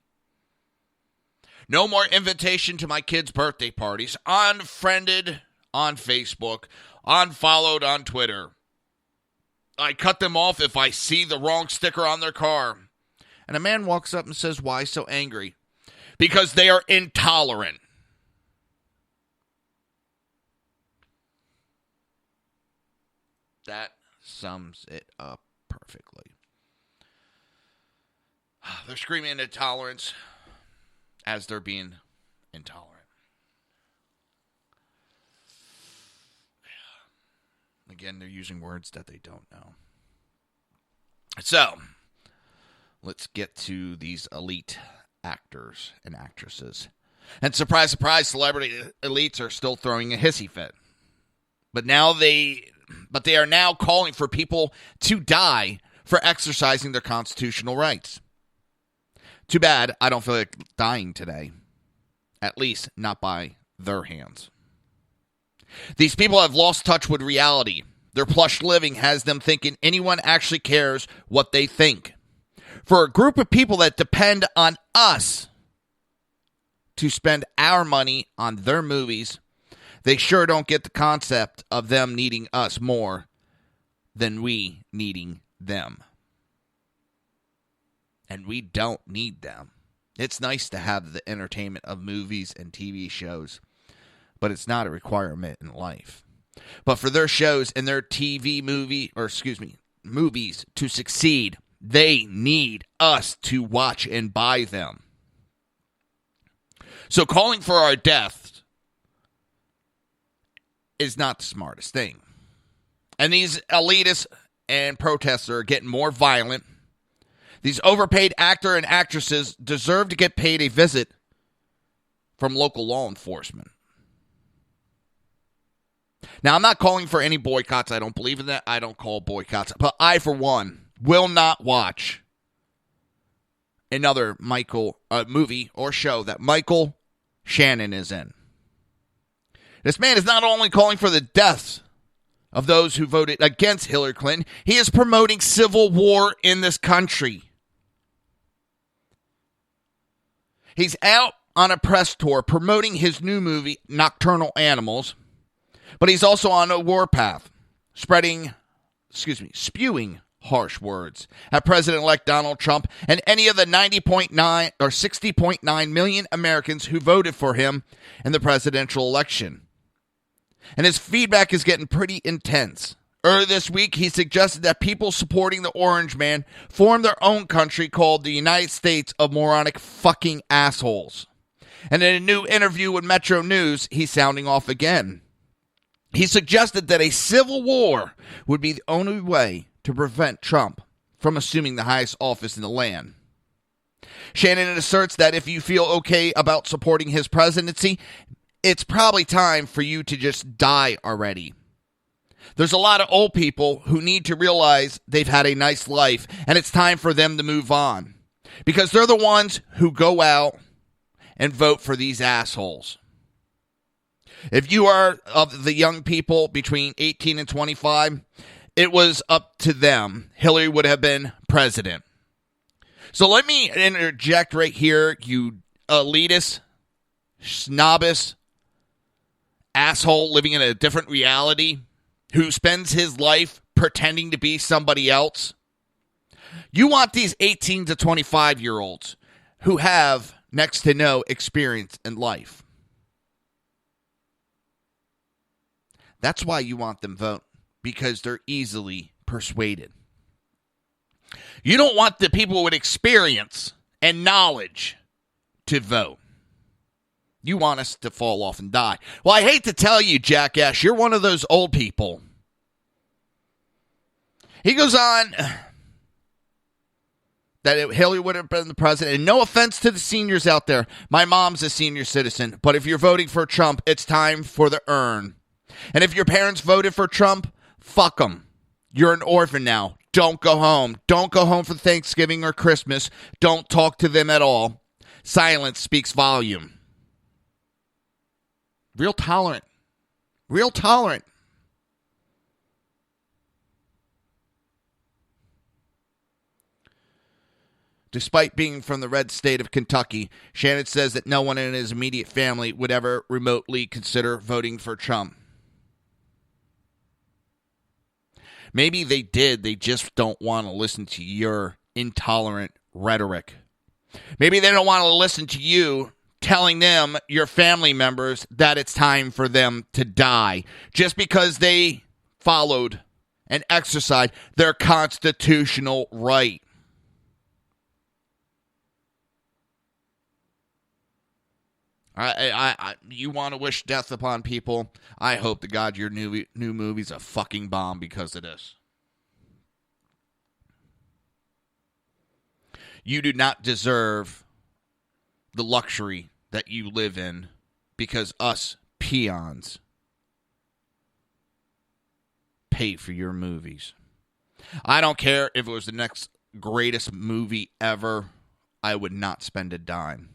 No more invitation to my kids' birthday parties. Unfriended on Facebook. Unfollowed on Twitter. I cut them off if I see the wrong sticker on their car. And a man walks up and says, why so angry? Because they are intolerant. That sums it up perfectly. They're screaming intolerance as they're being intolerant. Again, they're using words that they don't know. So, let's get to these elite actors and actresses. And surprise, surprise, celebrity elites are still throwing a hissy fit. But they are now calling for people to die for exercising their constitutional rights. Too bad I don't feel like dying today. At least not by their hands. These people have lost touch with reality. Their plush living has them thinking anyone actually cares what they think. For a group of people that depend on us to spend our money on their movies, they sure don't get the concept of them needing us more than we needing them. And we don't need them. It's nice to have the entertainment of movies and TV shows, but it's not a requirement in life. But for their shows and their movies to succeed, they need us to watch and buy them. So calling for our death is not the smartest thing. And these elitists and protesters are getting more violent. These overpaid actor and actresses deserve to get paid a visit from local law enforcement. Now, I'm not calling for any boycotts. I don't believe in that. I don't call boycotts. But I, for one, will not watch another movie or show that Michael Shannon is in. This man is not only calling for the deaths of those who voted against Hillary Clinton, he is promoting civil war in this country. He's out on a press tour promoting his new movie, Nocturnal Animals, but he's also on a warpath, spewing harsh words at President-elect Donald Trump and any of the 90.9 or 60.9 million Americans who voted for him in the presidential election. And his feedback is getting pretty intense. Earlier this week, he suggested that people supporting the Orange Man form their own country called the United States of Moronic Fucking Assholes. And in a new interview with Metro News, he's sounding off again. He suggested that a civil war would be the only way to prevent Trump from assuming the highest office in the land. Shannon asserts that if you feel okay about supporting his presidency, it's probably time for you to just die already. There's a lot of old people who need to realize they've had a nice life, and it's time for them to move on. Because they're the ones who go out and vote for these assholes. If you are of the young people between 18 and 25, it was up to them. Hillary would have been president. So let me interject right here, you elitist, snobbish, asshole living in a different reality who spends his life pretending to be somebody else. You want these 18 to 25-year-olds who have next to no experience in life. That's why you want them vote, because they're easily persuaded. You don't want the people with experience and knowledge to vote. You want us to fall off and die. Well, I hate to tell you, jackass, you're one of those old people. He goes on that Hillary would have been the president. And no offense to the seniors out there. My mom's a senior citizen. But if you're voting for Trump, it's time for the urn. And if your parents voted for Trump, fuck them. You're an orphan now. Don't go home. Don't go home for Thanksgiving or Christmas. Don't talk to them at all. Silence speaks volume. Real tolerant. Real tolerant. Despite being from the red state of Kentucky, Shannon says that no one in his immediate family would ever remotely consider voting for Trump. Maybe they did. They just don't want to listen to your intolerant rhetoric. Maybe they don't want to listen to you telling them, your family members, that it's time for them to die just because they followed and exercised their constitutional right. You want to wish death upon people? I hope to God your new movie's a fucking bomb because of this. You do not deserve the luxury that you live in because us peons pay for your movies. I don't care if it was the next greatest movie ever. I would not spend a dime.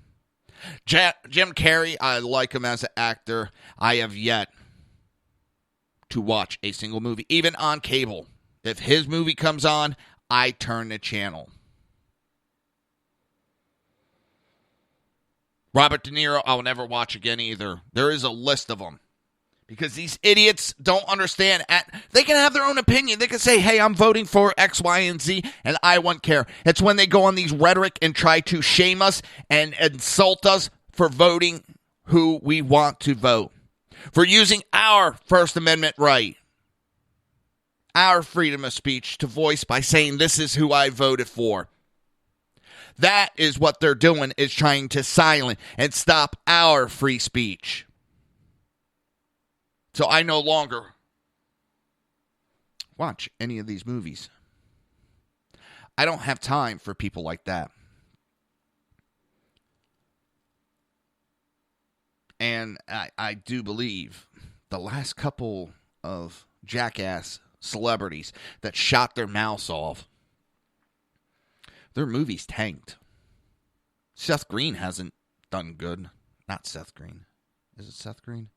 Jim Carrey, I like him as an actor. I have yet to watch a single movie, even on cable. If his movie comes on, I turn the channel. Robert De Niro, I'll never watch again either. There is a list of them. Because these idiots don't understand. They can have their own opinion. They can say, hey, I'm voting for X, Y, and Z, and I won't care. It's when they go on these rhetoric and try to shame us and insult us for voting who we want to vote. For using our First Amendment right, our freedom of speech to voice by saying this is who I voted for. That is what they're doing, is trying to silence and stop our free speech. So I no longer watch any of these movies. I don't have time for people like that. And I do believe the last couple of jackass celebrities that shot their mouths off, their movies tanked. Seth Green hasn't done good. Not Seth Green. Is it Seth Green?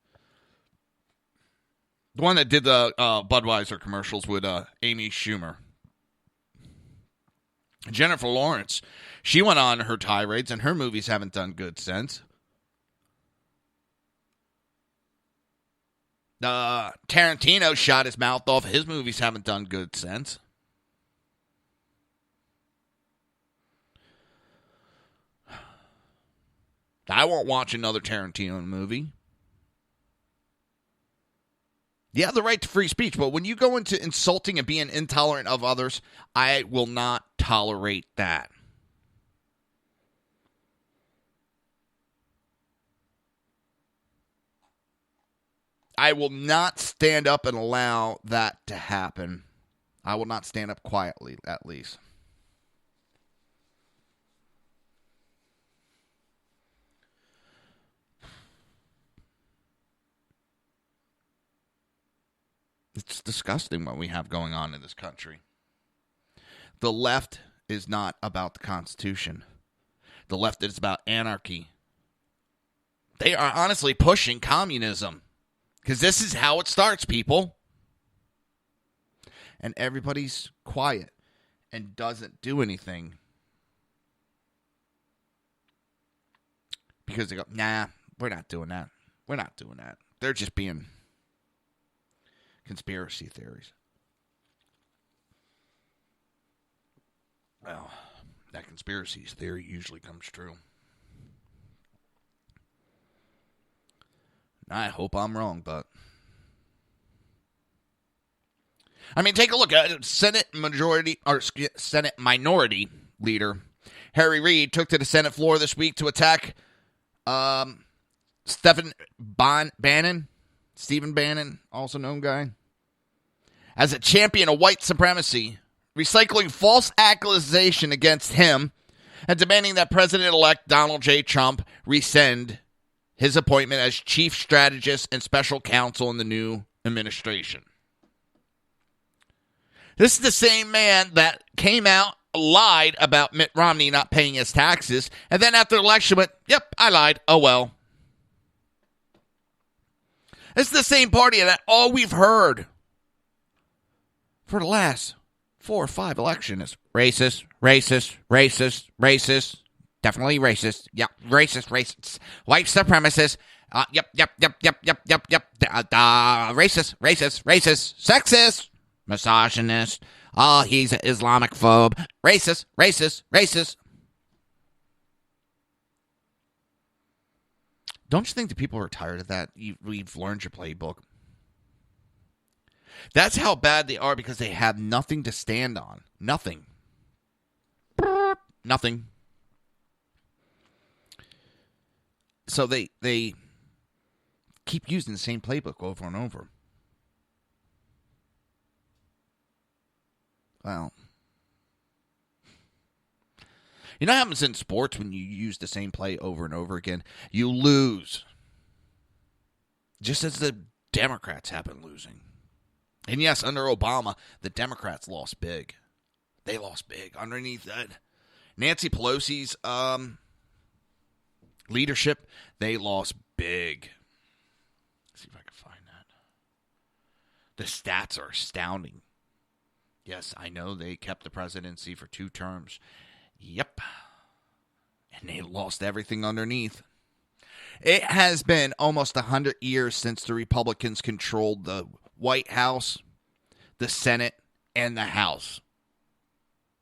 The one that did the Budweiser commercials with Amy Schumer. Jennifer Lawrence, she went on her tirades, and her movies haven't done good since. Tarantino shot his mouth off. His movies haven't done good since. I won't watch another Tarantino movie. You have the right to free speech, but when you go into insulting and being intolerant of others, I will not tolerate that. I will not stand up and allow that to happen. I will not stand up quietly, at least. It's disgusting what we have going on in this country. The left is not about the Constitution. The left is about anarchy. They are honestly pushing communism. Because this is how it starts, people. And everybody's quiet and doesn't do anything. Because they go, nah, we're not doing that. We're not doing that. They're just being conspiracy theories. Well, that conspiracy theory usually comes true. I hope I'm wrong, but I mean, take a look at Senate Minority Leader Harry Reid took to the Senate floor this week to attack Stephen Bannon, also known guy. as a champion of white supremacy, recycling false accusation against him and demanding that President-elect Donald J. Trump rescind his appointment as chief strategist and special counsel in the new administration. This is the same man that came out, lied about Mitt Romney not paying his taxes, and then after the election went, yep, I lied. Oh, well. It's the same party that all we've heard for the last 4 or 5 elections is racist, racist, racist, racist, definitely racist, yep, racist, racist, white supremacist, yep, racist, racist, racist, sexist, misogynist, he's an Islamic phobe, racist, racist, racist. Don't you think the people are tired of that? We've learned your playbook. That's how bad they are because they have nothing to stand on. Nothing. Nothing. So they keep using the same playbook over and over. Well, you know what happens in sports when you use the same play over and over again? You lose. Just as the Democrats have been losing. And yes, under Obama, the Democrats lost big. They lost big. Underneath that, Nancy Pelosi's leadership, they lost big. Let's see if I can find that. The stats are astounding. Yes, I know they kept the presidency for 2 terms. Yep. And they lost everything underneath. It has been almost 100 years since the Republicans controlled the White House, the Senate, and the House.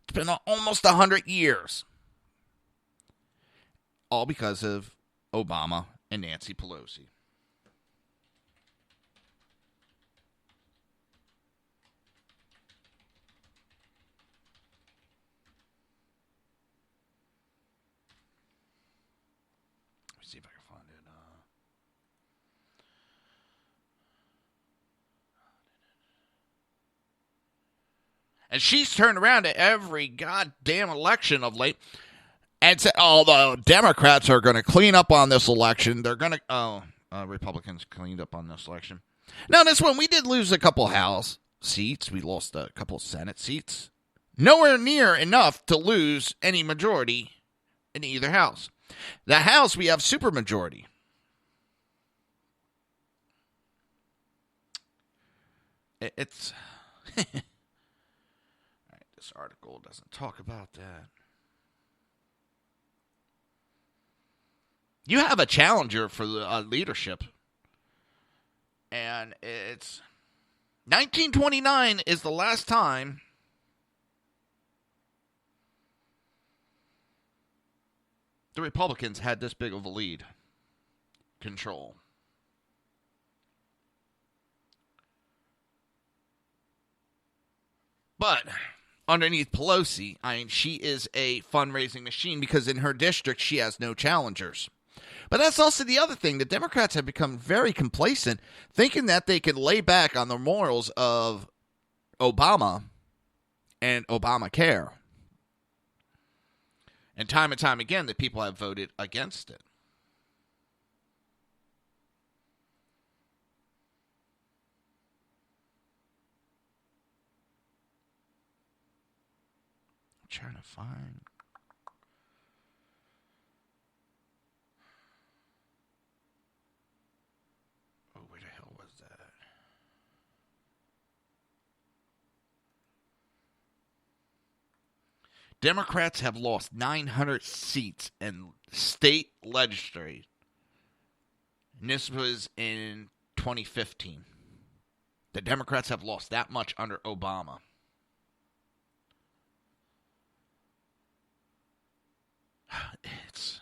It's been almost 100 years. All because of Obama and Nancy Pelosi. Let's see if I can find it. And she's turned around to every goddamn election of late and said, oh, the Democrats are going to clean up on this election. They're going to, Republicans cleaned up on this election. Now, this one, we did lose a couple House seats. We lost a couple Senate seats. Nowhere near enough to lose any majority in either house. The House, we have supermajority. It's... This article doesn't talk about that. You have a challenger for the leadership. And it's 1929 is the last time the Republicans had this big of a lead. Control. But underneath Pelosi, I mean, she is a fundraising machine because in her district, she has no challengers. But that's also the other thing. The Democrats have become very complacent, thinking that they can lay back on the morals of Obama and Obamacare. And time again, the people have voted against it. Trying to find. Oh, where the hell was that? Democrats have lost 900 seats in state legislature. And this was in 2015. The Democrats have lost that much under Obama. It's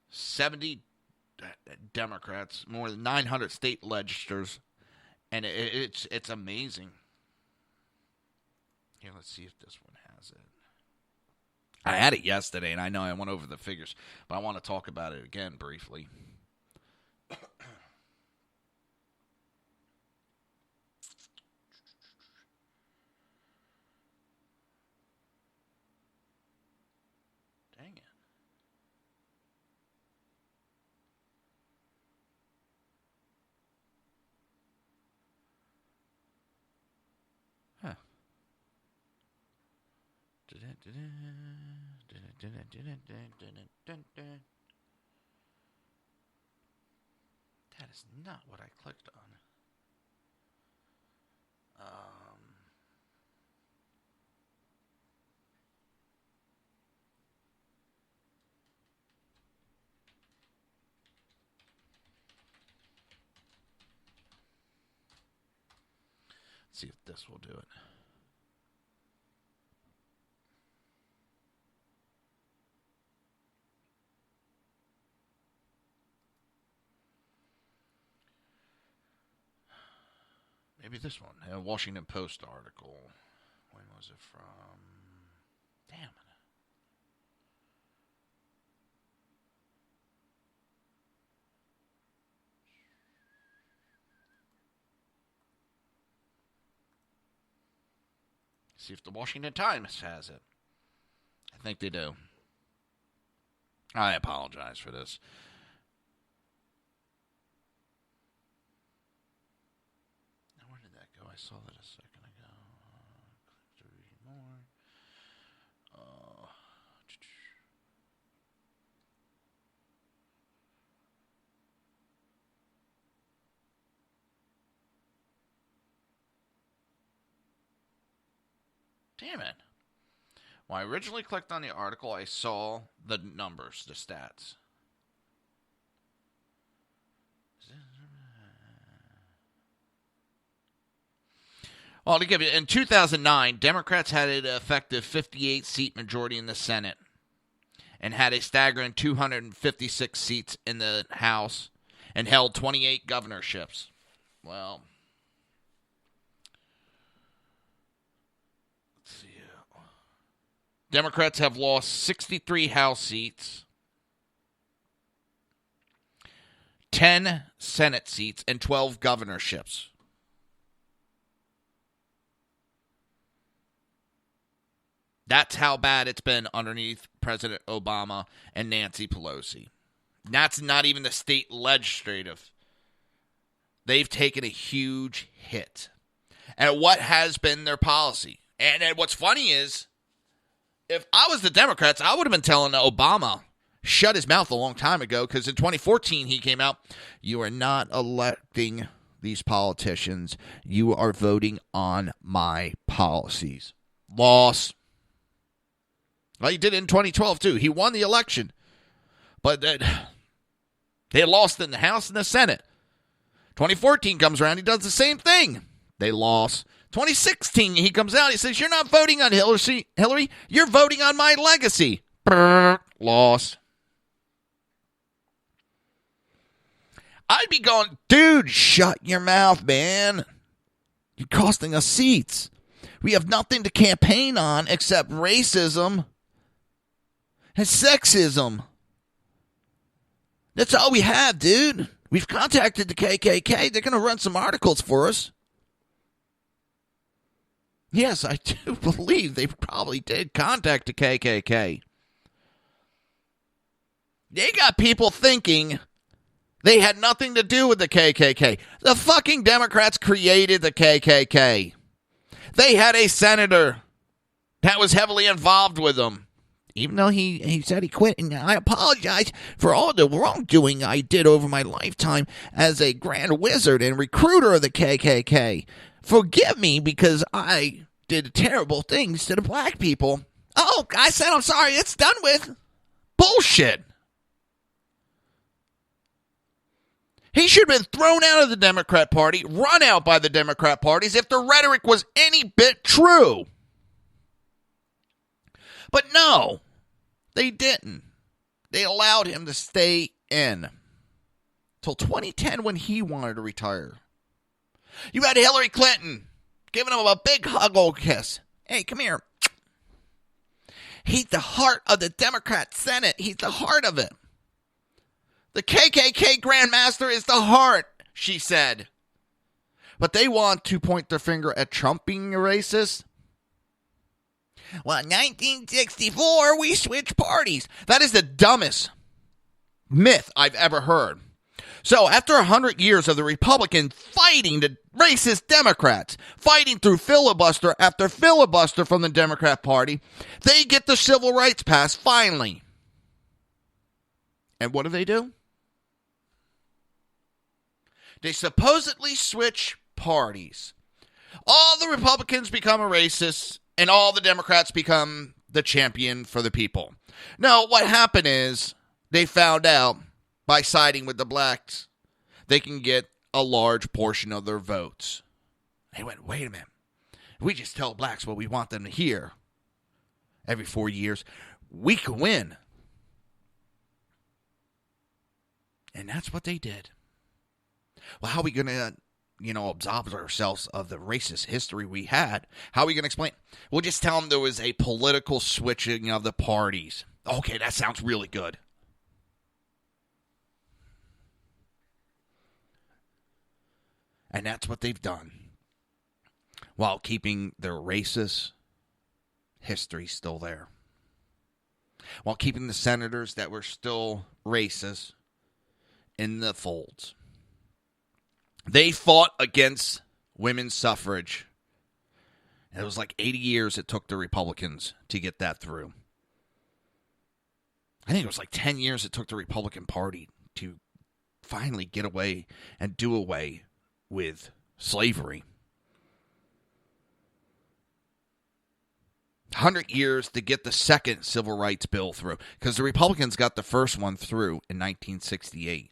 70 Democrats, more than 900 state legislatures, and it's amazing. Here, let's see if this one has it. I had it yesterday, and I know I went over the figures, but I want to talk about it again briefly. Dang it. Huh. That is not what I clicked on. Let's see if this will do it. Maybe this one. A Washington Post article. When was it from? Damn it. See if the Washington Times has it. I think they do. I apologize for this. Now, where did that go? I saw that a second ago. Click to read more. Damn it. When I originally clicked on the article, I saw the numbers, the stats. Well, to give you, in 2009, Democrats had an effective 58-seat majority in the Senate and had a staggering 256 seats in the House and held 28 governorships. Well, let's see. Democrats have lost 63 House seats, 10 Senate seats, and 12 governorships. That's how bad it's been underneath President Obama and Nancy Pelosi. That's not even the state legislative. They've taken a huge hit. And what has been their policy? And what's funny is, if I was the Democrats, I would have been telling Obama, shut his mouth a long time ago, because in 2014 he came out, you are not electing these politicians. You are voting on my policies. Loss. Well, he did it in 2012, too. He won the election. But they lost in the House and the Senate. 2014 comes around, he does the same thing. They lost. 2016, he comes out, he says, you're not voting on Hillary, you're voting on my legacy. Brrr, loss. I'd be going, dude, shut your mouth, man. You're costing us seats. We have nothing to campaign on except racism and sexism. That's all we have, dude. We've contacted the KKK. They're going to run some articles for us. Yes, I do believe they probably did contact the KKK. They got people thinking they had nothing to do with the KKK. The fucking Democrats created the KKK. They had a senator that was heavily involved with them. Even though he said he quit, and I apologize for all the wrongdoing I did over my lifetime as a grand wizard and recruiter of the KKK. Forgive me because I did terrible things to the black people. Oh, I said I'm sorry. It's done with. Bullshit. He should have been thrown out of the Democrat Party, run out by the Democrat parties if the rhetoric was any bit true. But no, they didn't. They allowed him to stay in till 2010 when he wanted to retire. You had Hillary Clinton giving him a big hug or kiss. Hey, come here. He's the heart of the Democrat Senate. He's the heart of it. The KKK Grandmaster is the heart, she said. But they want to point their finger at Trump being a racist. Well, in 1964, we switched parties. That is the dumbest myth I've ever heard. So, after 100 years of the Republicans fighting the racist Democrats, fighting through filibuster after filibuster from the Democrat Party, they get the civil rights passed finally. And what do? They supposedly switch parties. All the Republicans become a racist, and all the Democrats become the champion for the people. No, what happened is they found out by siding with the blacks, they can get a large portion of their votes. They went, wait a minute. If we just tell blacks what we want them to hear every 4 years, we can win. And that's what they did. Well, how are we going to, absolve ourselves of the racist history we had? How are we going to explain? We'll just tell them there was a political switching of the parties. Okay, that sounds really good. And that's what they've done, while keeping their racist history still there. While keeping the senators that were still racist in the folds. They fought against women's suffrage. It was like 80 years it took the Republicans to get that through. I think it was like 10 years it took the Republican Party to finally get away and do away with slavery. 100 years to get the second civil rights bill through, because the Republicans got the first one through in 1968.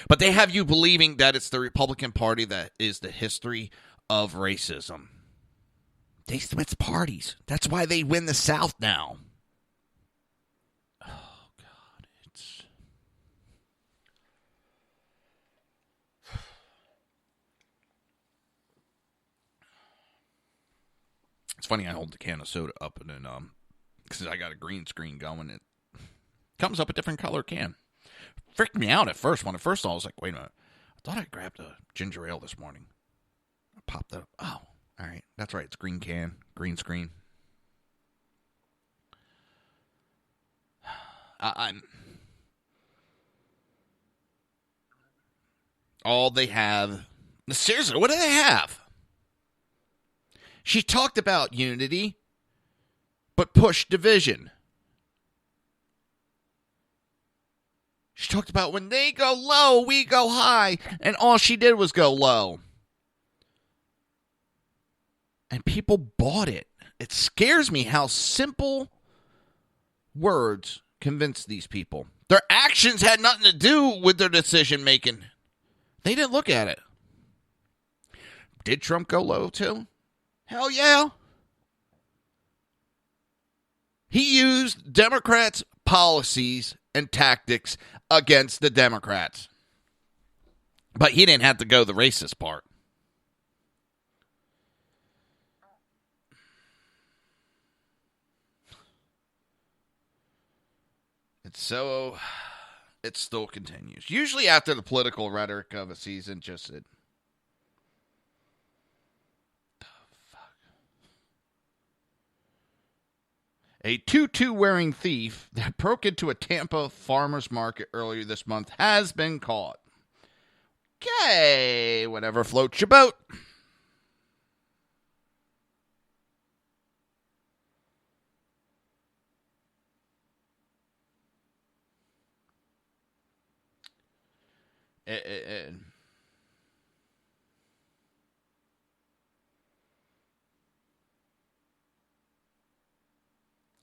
But they have you believing that it's the Republican Party that is the history of racism. They switch parties. That's why they win the South now. It's funny, I hold the can of soda up and then, because I got a green screen going, it comes up a different color can. Freaked me out at first. When at first I was like, wait a minute, I thought I grabbed a ginger ale this morning. I popped it up. Oh, all right. That's right. It's green can, green screen. I'm all they have. Seriously, what do they have? She talked about unity, but pushed division. She talked about when they go low, we go high, and all she did was go low. And people bought it. It scares me how simple words convince these people. Their actions had nothing to do with their decision making. They didn't look at it. Did Trump go low too? Hell yeah. He used Democrats' policies and tactics against the Democrats. But he didn't have to go the racist part. It still continues. Usually after the political rhetoric of a season, just it. A tutu-wearing thief that broke into a Tampa farmer's market earlier this month has been caught. Okay, whatever floats your boat.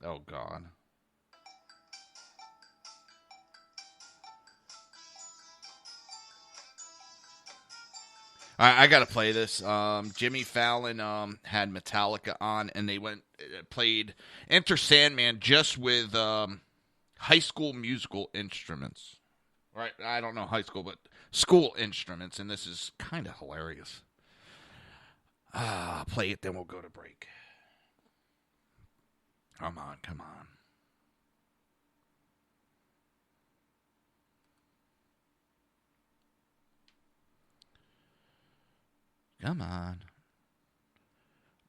Oh, God. I got to play this. Jimmy Fallon had Metallica on, and they played Enter Sandman just with high school musical instruments. Right? I don't know high school, but school instruments, and this is kind of hilarious. Play it, then we'll go to break. Come on. Come on.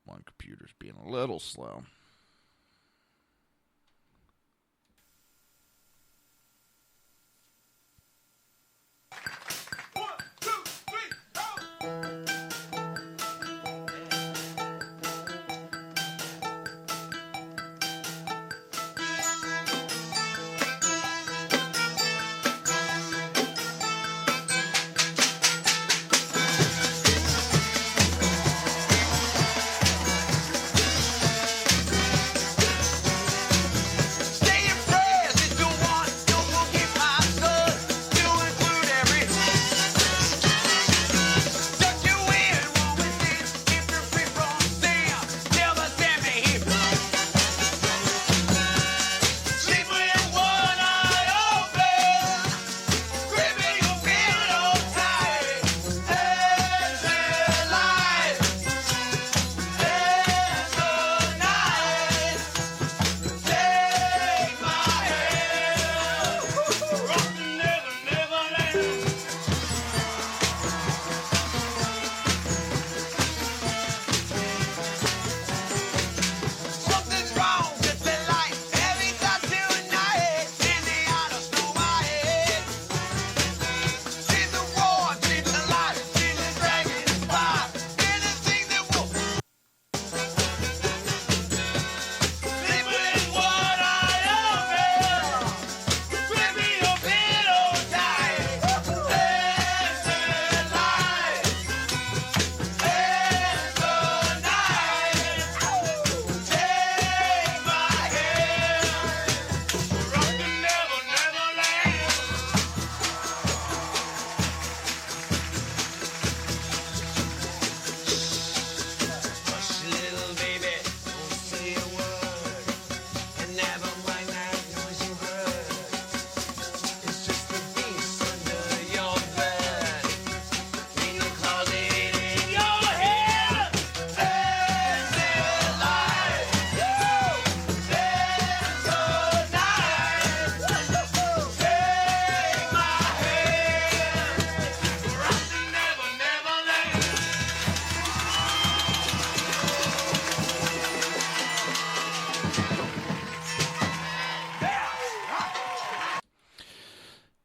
One computer's being a little slow.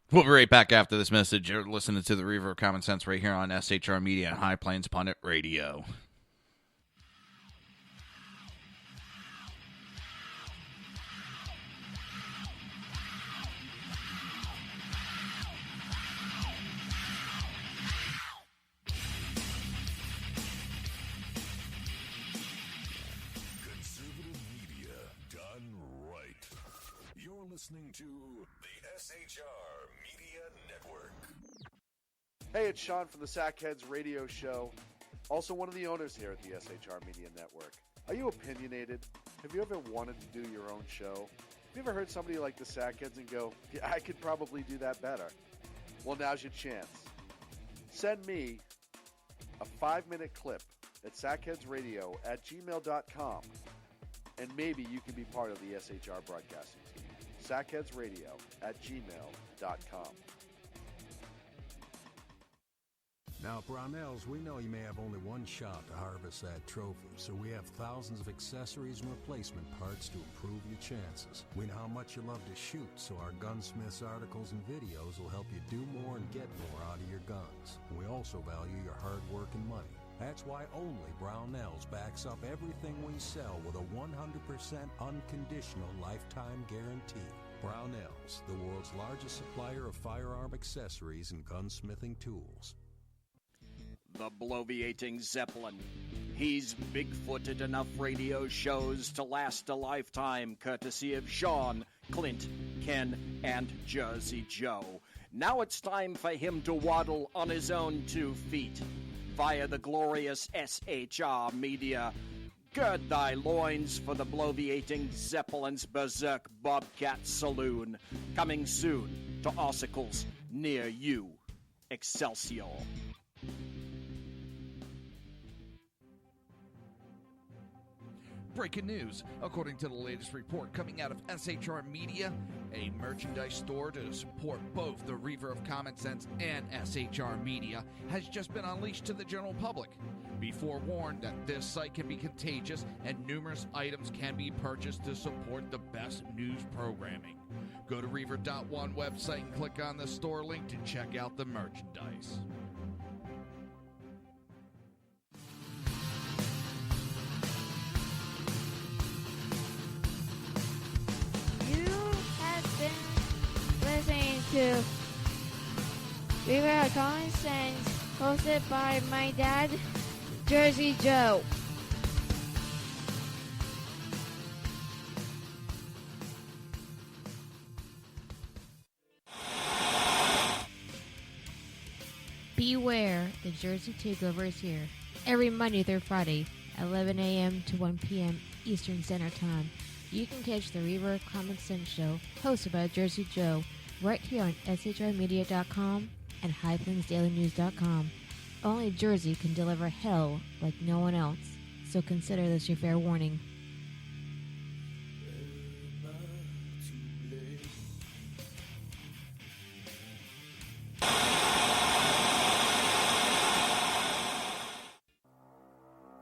We'll be right back after this message. You're listening to the Reaver of Common Sense right here on SHR Media and High Plains Pundit Radio. Conservative media done right. You're listening to the SHR Media Network. Hey, it's Sean from the Sackheads Radio Show, also one of the owners here at the SHR Media Network. Are you opinionated? Have you ever wanted to do your own show? Have you ever heard somebody like the Sackheads and go, yeah, I could probably do that better? Well, now's your chance. Send me a 5-minute clip at sackheadsradio@gmail.com, and maybe you can be part of the SHR broadcasting team. sackheadsradio@gmail.com. Now, Brownells, we know you may have only one shot to harvest that trophy, so we have thousands of accessories and replacement parts to improve your chances. We know how much you love to shoot, so our gunsmiths articles and videos will help you do more and get more out of your guns. We also value your hard work and money. That's why only Brownells backs up everything we sell with a 100% unconditional lifetime guarantee. Brownells, the world's largest supplier of firearm accessories and gunsmithing tools. The bloviating Zeppelin. He's big-footed enough radio shows to last a lifetime, courtesy of Sean, Clint, Ken, and Jersey Joe. Now it's time for him to waddle on his own 2 feet. Via the glorious SHR Media. Gird thy loins for the bloviating Zeppelin's Berserk Bobcat Saloon. Coming soon to Ossicles near you. Excelsior. Breaking news. According to the latest report coming out of SHR Media, a merchandise store to support both the Reaver of Common Sense and SHR Media has just been unleashed to the general public. Be forewarned that this site can be contagious and numerous items can be purchased to support the best news programming. Go to Reaver.one website and click on the store link to check out the merchandise. You have been listening to Reaver of Common Sense, hosted by my dad, Jersey Joe. Beware, the Jersey Takeover is here. Every Monday through Friday, 11 a.m. to 1 p.m. Eastern Standard Time. You can catch the Reaver of Common Sense show, hosted by Jersey Joe, right here on shrmedia.com and highplainsdailynews.com. Only Jersey can deliver hell like no one else, so consider this your fair warning.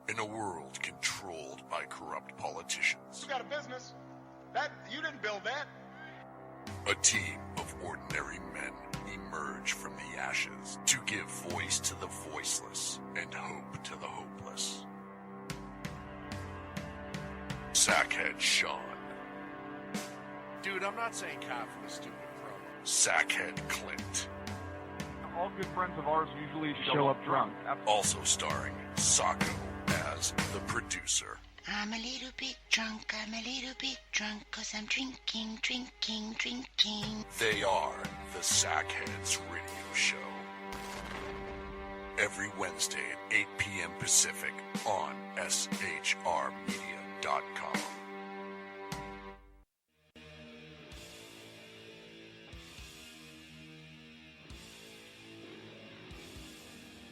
In a world controlled by corrupt politicians, You got a business. That you didn't build that. a team of ordinary men emerge from the ashes to give voice to the voiceless and hope to the hopeless. Sackhead Sean, Dude, I'm not saying cop for the stupid promo. Sackhead Clint, All good friends of ours usually show up drunk. also starring Sacco as the producer. I'm a little bit drunk, I'm a little bit drunk, 'cause I'm drinking, drinking, drinking. They are the Sackheads Radio Show. Every Wednesday at 8 p.m. Pacific on shrmedia.com.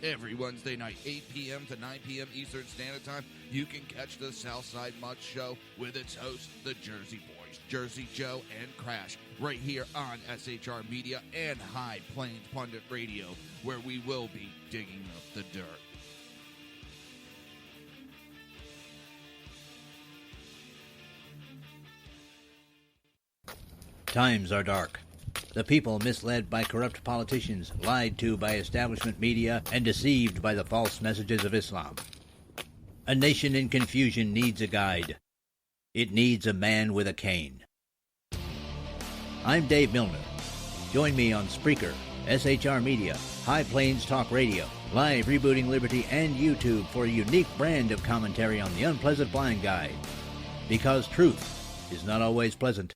Every Wednesday night, 8 p.m. to 9 p.m. Eastern Standard Time, you can catch the Southside Mutt Show with its hosts, the Jersey Boys, Jersey Joe and Crash, right here on SHR Media and High Plains Pundit Radio, where we will be digging up the dirt. Times are dark. The people misled by corrupt politicians, lied to by establishment media, and deceived by the false messages of Islam. A nation in confusion needs a guide. It needs a man with a cane. I'm Dave Milner. Join me on Spreaker, SHR Media, High Plains Talk Radio, Live Rebooting Liberty, and YouTube for a unique brand of commentary on the unpleasant blind guide. Because truth is not always pleasant.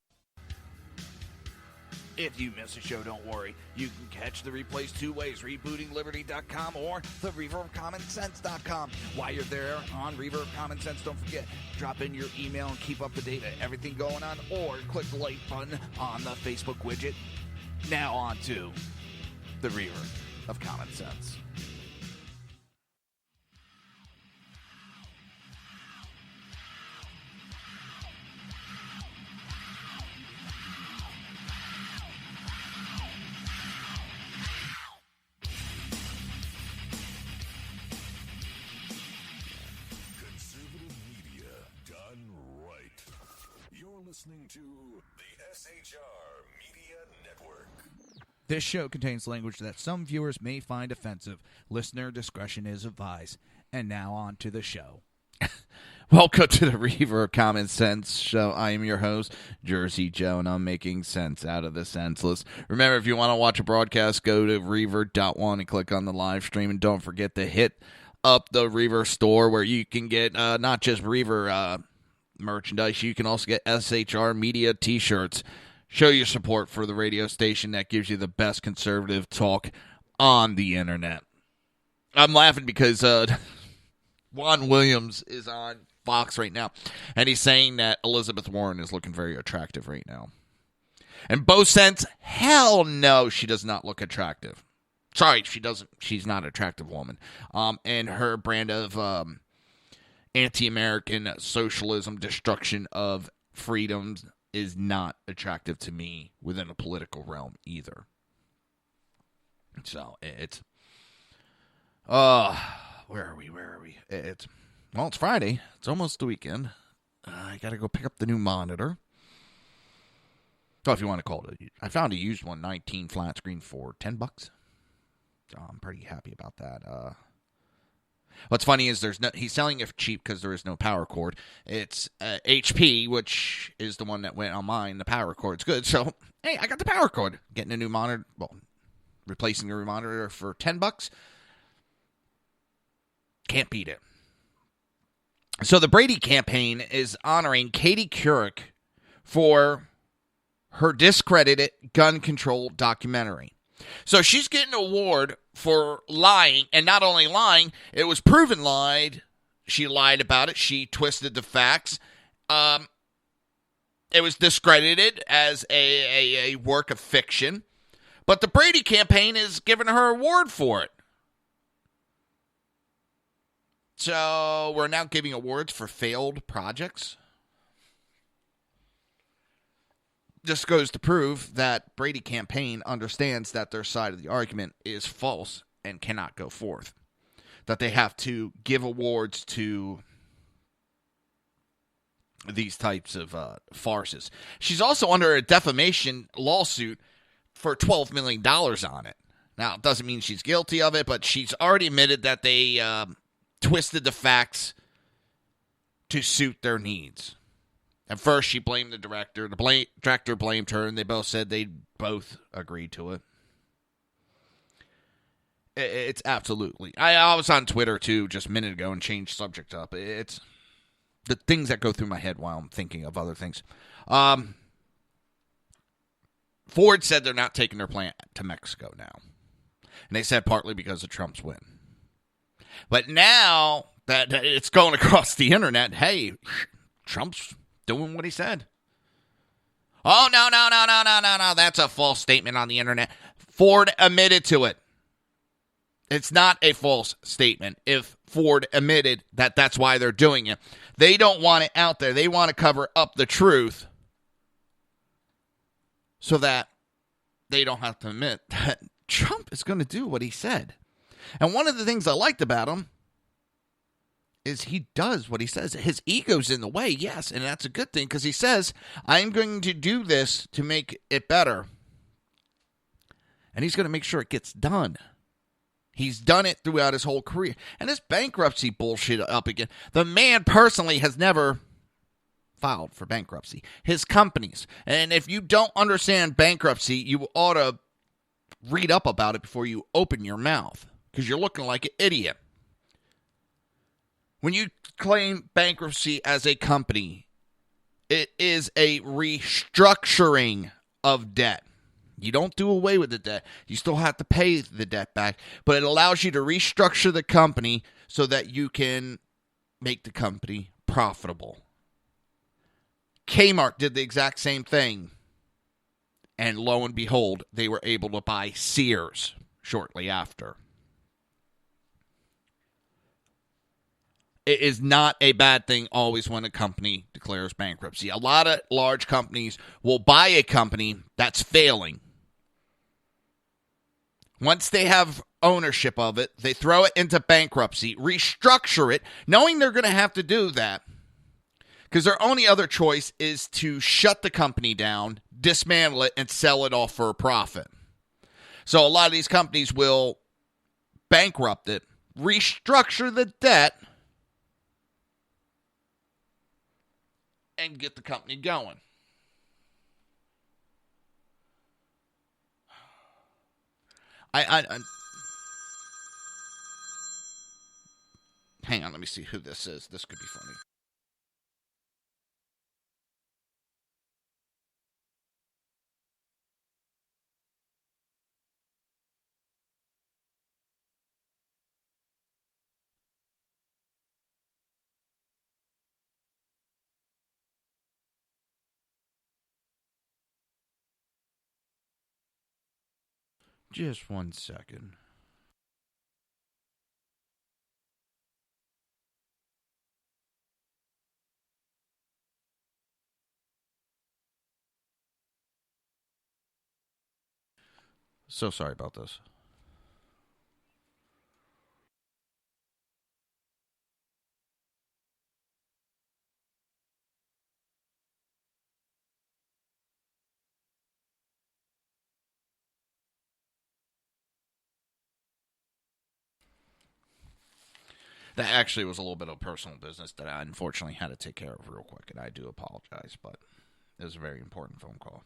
If you miss a show, don't worry. You can catch the replays two ways, rebootingliberty.com or the reaverofcommonsense.com. While you're there on Reaver of Common Sense, don't forget, drop in your email and keep up to date on everything going on, or click the like button on the Facebook widget. Now on to the Reaver of Common Sense. Listening to the SHR Media Network. This show contains language that some viewers may find offensive. Listener discretion is advised. And now on to the show. Welcome to the Reaver of Common Sense show. I am your host, Jersey Joe, and I'm making sense out of the senseless. Remember, if you want to watch a broadcast, go to Reaver.one and click on the live stream. And don't forget to hit up the Reaver store where you can get not just Reaver merchandise, you can also get SHR Media t-shirts. Show your support for the radio station that gives you the best conservative talk on the internet. I'm laughing because Juan Williams is on Fox right now, and he's saying that Elizabeth Warren is looking very attractive right now. And Bo Sense, hell no, she does not look attractive. Sorry, she doesn't. She's not an attractive woman. And her brand of anti-American socialism, destruction of freedoms is not attractive to me within a political realm either. So it's Where are we? It's Friday. It's almost the weekend. I got to go pick up the new monitor. Oh, if you want to call it. I found a used one, 19 flat screen for $10. So I'm pretty happy about that. What's funny is he's selling it cheap because there is no power cord. It's HP, which is the one that went on mine. The power cord's good. So, hey, I got the power cord. Getting a new monitor. Well, replacing the monitor for $10. Can't beat it. So the Brady campaign is honoring Katie Couric for her discredited gun control documentary. So she's getting an award for lying, and not only lying, it was proven lied. She lied about it. She twisted the facts. It was discredited as a work of fiction. But the Brady campaign is giving her an award for it. So we're now giving awards for failed projects. This goes to prove that Brady campaign understands that their side of the argument is false and cannot go forth. That they have to give awards to these types of farces. She's also under a defamation lawsuit for $12 million on it. Now, it doesn't mean she's guilty of it, but she's already admitted that they twisted the facts to suit their needs. At first, she blamed the director. The director blamed her, and they both said they both agreed to it. It's absolutely. I was on Twitter, too, just a minute ago and changed subject up. It's the things that go through my head while I'm thinking of other things. Ford said they're not taking their plant to Mexico now. And they said partly because of Trump's win. But now that it's going across the internet, hey, Trump's doing what he said. Oh, no. That's a false statement on the internet. Ford admitted to it. It's not a false statement if Ford admitted that that's why they're doing it. They don't want it out there. They want to cover up the truth so that they don't have to admit that Trump is going to do what he said. And one of the things I liked about him is he does what he says. His ego's in the way, yes, and that's a good thing because he says, I'm going to do this to make it better. And he's going to make sure it gets done. He's done it throughout his whole career. And this bankruptcy bullshit up again. The man personally has never filed for bankruptcy. His companies. And if you don't understand bankruptcy, you ought to read up about it before you open your mouth. Because you're looking like an idiot. When you claim bankruptcy as a company, it is a restructuring of debt. You don't do away with the debt. You still have to pay the debt back. But it allows you to restructure the company so that you can make the company profitable. Kmart did the exact same thing. And lo and behold, they were able to buy Sears shortly after. It is not a bad thing always when a company declares bankruptcy. A lot of large companies will buy a company that's failing. Once they have ownership of it, they throw it into bankruptcy, restructure it, knowing they're going to have to do that. Because their only other choice is to shut the company down, dismantle it, and sell it off for a profit. So a lot of these companies will bankrupt it, restructure the debt, and get the company going. Hang on, let me see who this is. This could be funny. Just 1 second. So sorry about this. That actually was a little bit of personal business that I unfortunately had to take care of real quick, and I do apologize, but it was a very important phone call.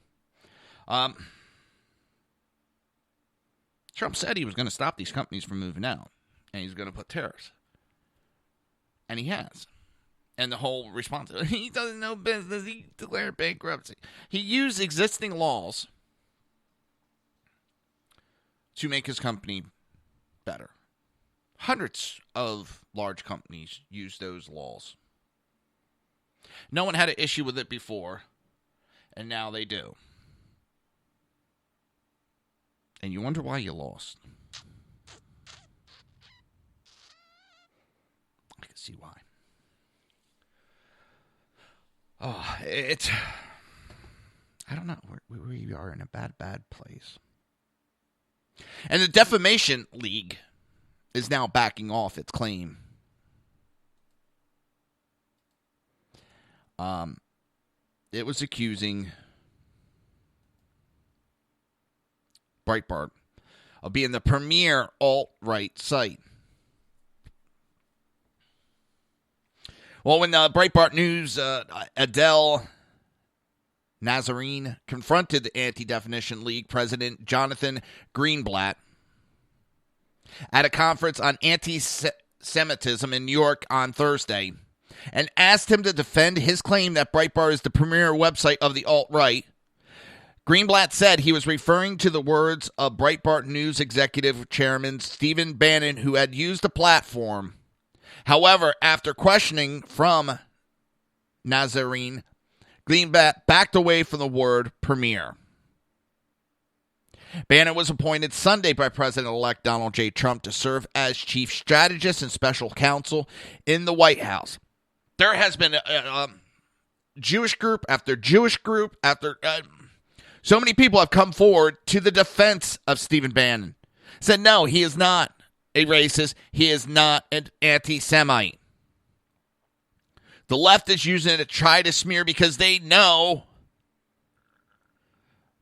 Trump said he was going to stop these companies from moving out, and he's going to put tariffs. And he has. And the whole response, he doesn't know business, he declared bankruptcy. He used existing laws to make his company better. Hundreds of large companies use those laws. No one had an issue with it before, and now they do. And you wonder why you lost. I can see why. Oh, I don't know. We are in a bad place. And the Defamation League is now backing off its claim. It was accusing Breitbart of being the premier alt-right site. Well, when Breitbart News, Adele Nazarene confronted the Anti-Defamation League president Jonathan Greenblatt at a conference on anti-Semitism in New York on Thursday and asked him to defend his claim that Breitbart is the premier website of the alt-right, Greenblatt said he was referring to the words of Breitbart News executive chairman Stephen Bannon, who had used the platform. However, after questioning from Nazarene, Greenblatt backed away from the word premier. Bannon was appointed Sunday by President-elect Donald J. Trump to serve as chief strategist and special counsel in the White House. There has been Jewish group after Jewish group after... so many people have come forward to the defense of Stephen Bannon. Said, no, he is not a racist. He is not an anti-Semite. The left is using it to try to smear because they know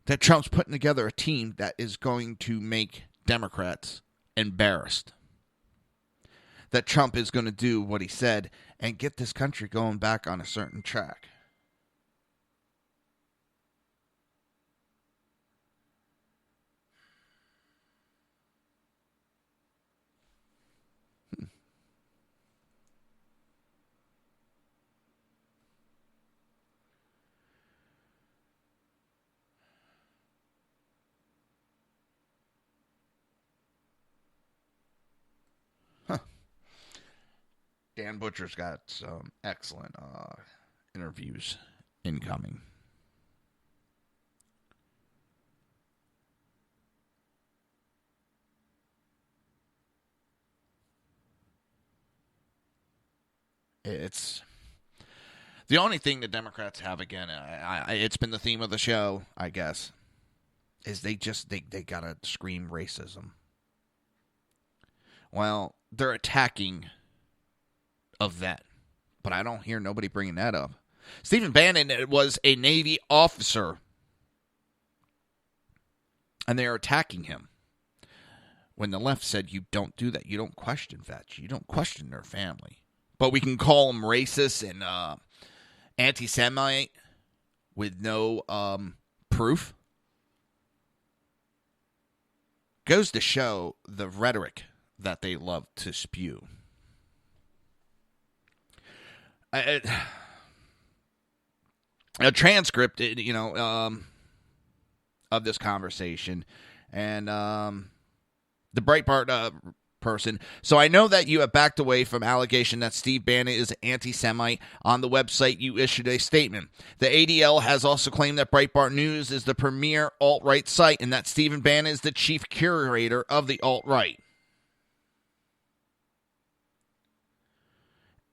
that Trump's putting together a team that is going to make Democrats embarrassed. That Trump is going to do what he said and get this country going back on a certain track. Dan Butcher's got some excellent interviews incoming. It's the only thing the Democrats have again. It's been the theme of the show, I guess, is they gotta scream racism. Well, they're attacking a vet, but I don't hear nobody bringing that up. Stephen Bannon was a Navy officer, and they are attacking him. When the left said, you don't do that. You don't question vets. You don't question their family. But we can call them racist and anti-Semite with no proof. Goes to show the rhetoric that they love to spew. A transcript, of this conversation, and the Breitbart person. So I know that you have backed away from allegation that Steve Bannon is anti-Semite. On the website, you issued a statement. The ADL has also claimed that Breitbart News is the premier alt-right site and that Stephen Bannon is the chief curator of the alt-right.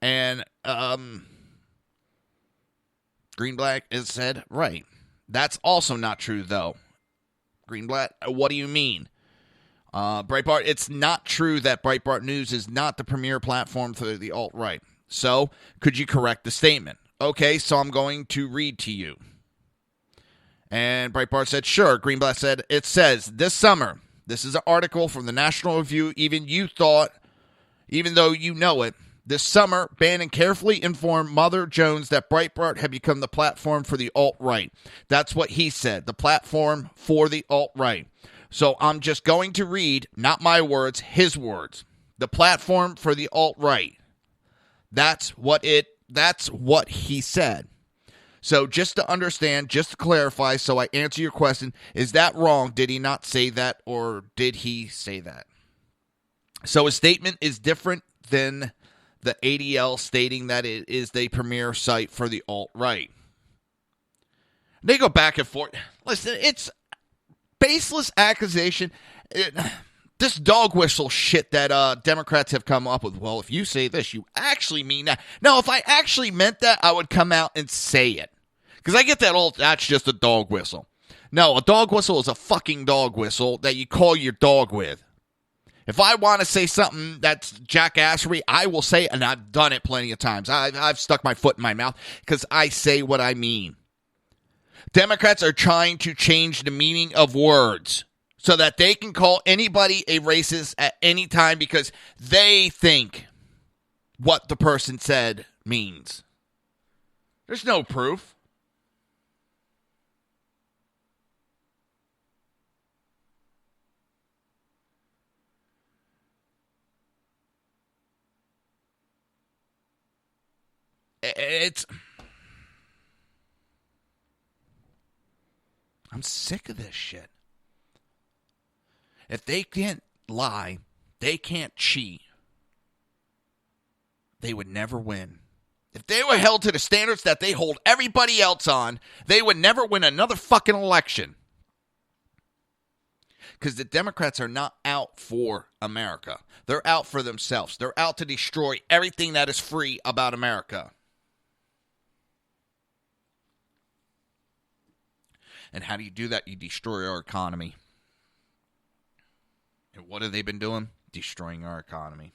And Greenblatt has said, right. That's also not true, though. Greenblatt, what do you mean? Breitbart, it's not true that Breitbart News is not the premier platform for the alt-right. So, could you correct the statement? Okay, so I'm going to read to you. And Breitbart said, sure. Greenblatt said, it says, this summer, this is an article from the National Review, even though you know it, This summer, Bannon carefully informed Mother Jones that Breitbart had become the platform for the alt-right. That's what he said, the platform for the alt-right. So I'm just going to read, not my words, his words. The platform for the alt-right. That's what he said. So just to understand, just to clarify, so I answer your question, is that wrong? Did he not say that, or did he say that? So his statement is different than the ADL stating that it is the premier site for the alt-right. They go back and forth. Listen, it's baseless accusation. This dog whistle shit that Democrats have come up with. Well, if you say this, you actually mean that. No, if I actually meant that, I would come out and say it. Because I get that that's just a dog whistle. No, a dog whistle is a fucking dog whistle that you call your dog with. If I want to say something that's jackassery, I will say it, and I've done it plenty of times. I've stuck my foot in my mouth because I say what I mean. Democrats are trying to change the meaning of words so that they can call anybody a racist at any time because they think what the person said means. There's no proof. I'm sick of this shit. If they can't lie, they can't cheat, they would never win. If they were held to the standards that they hold everybody else on, they would never win another fucking election. Because the Democrats are not out for America. They're out for themselves. They're out to destroy everything that is free about America. And how do you do that? You destroy our economy. And what have they been doing? Destroying our economy.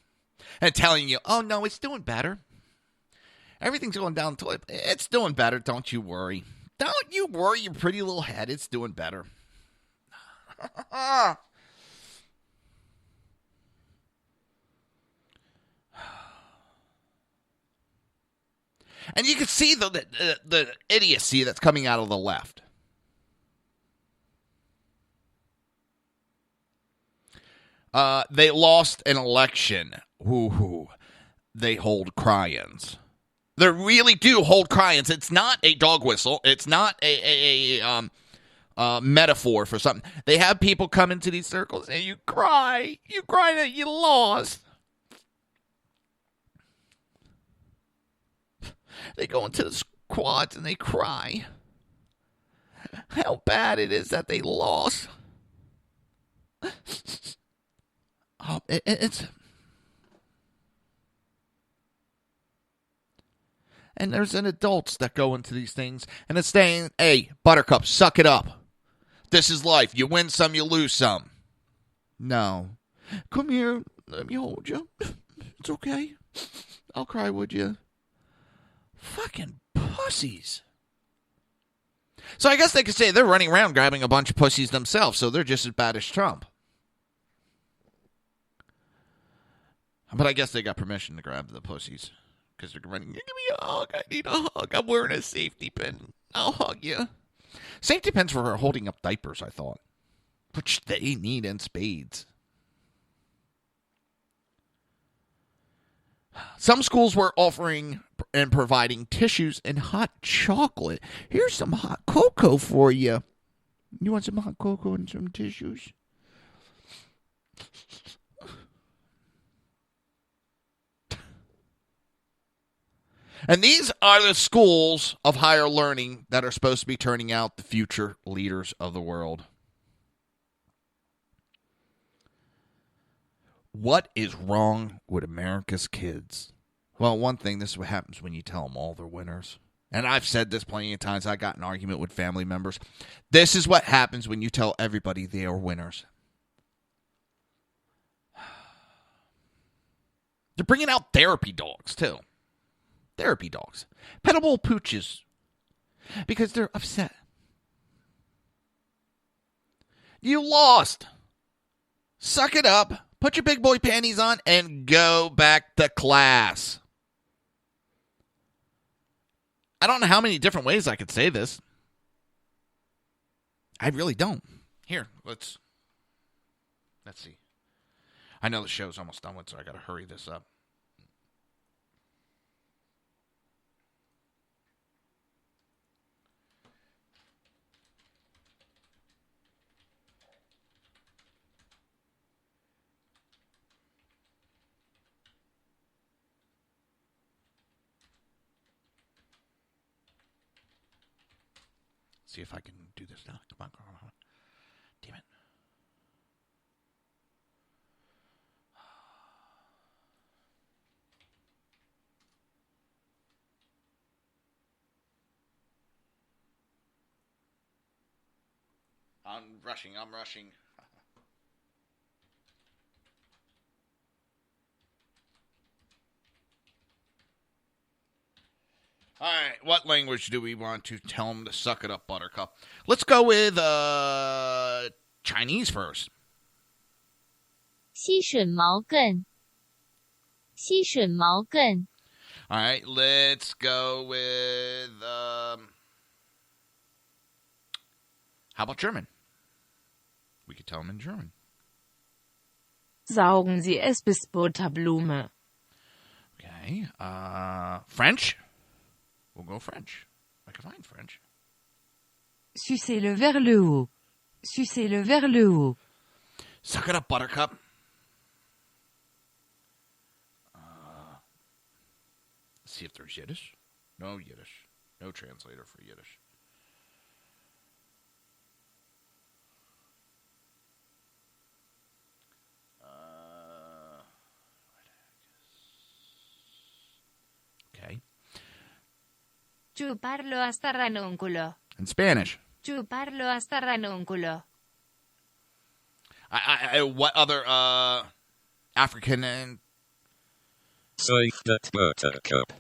And telling you, oh, no, it's doing better. Everything's going down the toilet. It's doing better. Don't you worry. Don't you worry your pretty little head. It's doing better. And you can see the idiocy that's coming out of the left. They lost an election. Woo-hoo. They hold cry-ins. They really do hold cry-ins. It's not a dog whistle. It's not a metaphor for something. They have people come into these circles and you cry. You cry that you lost. They go into the squads and they cry. How bad it is that they lost. It's... And there's an adults that go into these things and it's saying, hey, Buttercup, suck it up. This is life. You win some, you lose some. No. Come here. Let me hold you. It's okay. I'll cry with you. Fucking pussies. So I guess they could say they're running around grabbing a bunch of pussies themselves, so they're just as bad as Trump. But I guess they got permission to grab the pussies. Because they're running, give me a hug, I need a hug, I'm wearing a safety pin, I'll hug you. Safety pins for holding up diapers, I thought. Which they need in spades. Some schools were offering and providing tissues and hot chocolate. Here's some hot cocoa for you. You want some hot cocoa and some tissues? And these are the schools of higher learning that are supposed to be turning out the future leaders of the world. What is wrong with America's kids? Well, one thing, this is what happens when you tell them all they're winners. And I've said this plenty of times. I got in an argument with family members. This is what happens when you tell everybody they are winners. They're bringing out therapy dogs, too. Therapy dogs. Petable pooches. Because they're upset. You lost. Suck it up. Put your big boy panties on and go back to class. I don't know how many different ways I could say this. I really don't. Here, let's see. I know the show's almost done with, so I got to hurry this up. See if I can do this now. Come on. Damn it. I'm rushing. All right, what language do we want to tell them to suck it up, Buttercup? Let's go with Chinese first. 吸吮毛更 All right, let's go with how about German? We could tell them in German. Saugen Sie es bis Butterblume. Okay, French? We'll go French. I can find French. Sucez-le vers le haut. Sucez-le vers le haut. Suck it up, Buttercup. Let's see if there's Yiddish. No Yiddish. No translator for Yiddish. Okay. Chuparlo hasta ranúnculo. In Spanish. Chuparlo hasta ranúnculo. What other African and Say that Buttercup.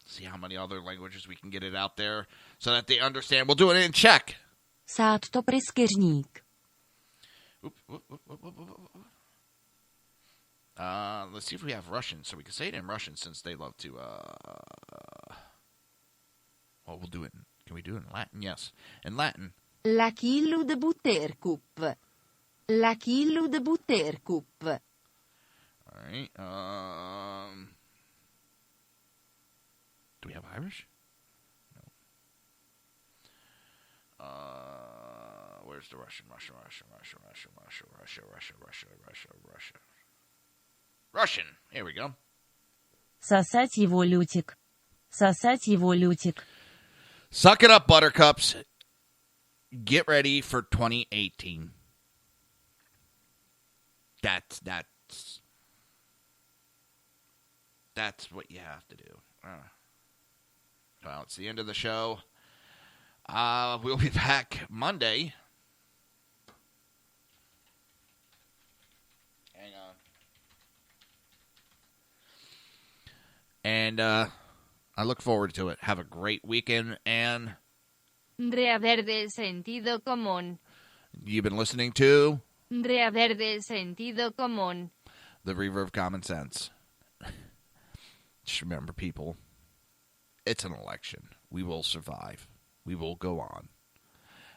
See how many other languages we can get it out there so that they understand. We'll do it in Czech. Sád to pryskyřník. Let's see if we have Russian, so we can say it in Russian since they love to. Well, we'll do it. Can we do it in Latin? Yes, in Latin. La chillu de buttercup. La chillu de buttercup. All right. Do we have Irish? No. Where's the Russian? Russian. Here we go. Сосать его лютик. Сосать его лютик. Suck it up, Buttercups. Get ready for 2018. That's what you have to do. Well, it's the end of the show. We'll be back Monday. Hang on. And I look forward to it. Have a great weekend, and Reaver del sentido común. You've been listening to Reaver del sentido común. The Reaver of Common Sense. Just remember, people, it's an election. We will survive. We will go on.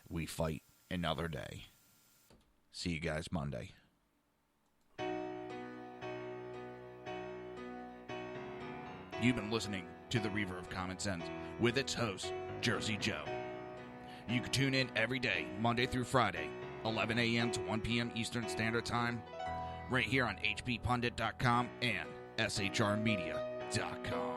We fight another day. See you guys Monday. You've been listening to The Reaver of Common Sense with its host, Jersey Joe. You can tune in every day, Monday through Friday, 11 a.m. to 1 p.m. Eastern Standard Time, right here on hppundit.com and shrmedia.com.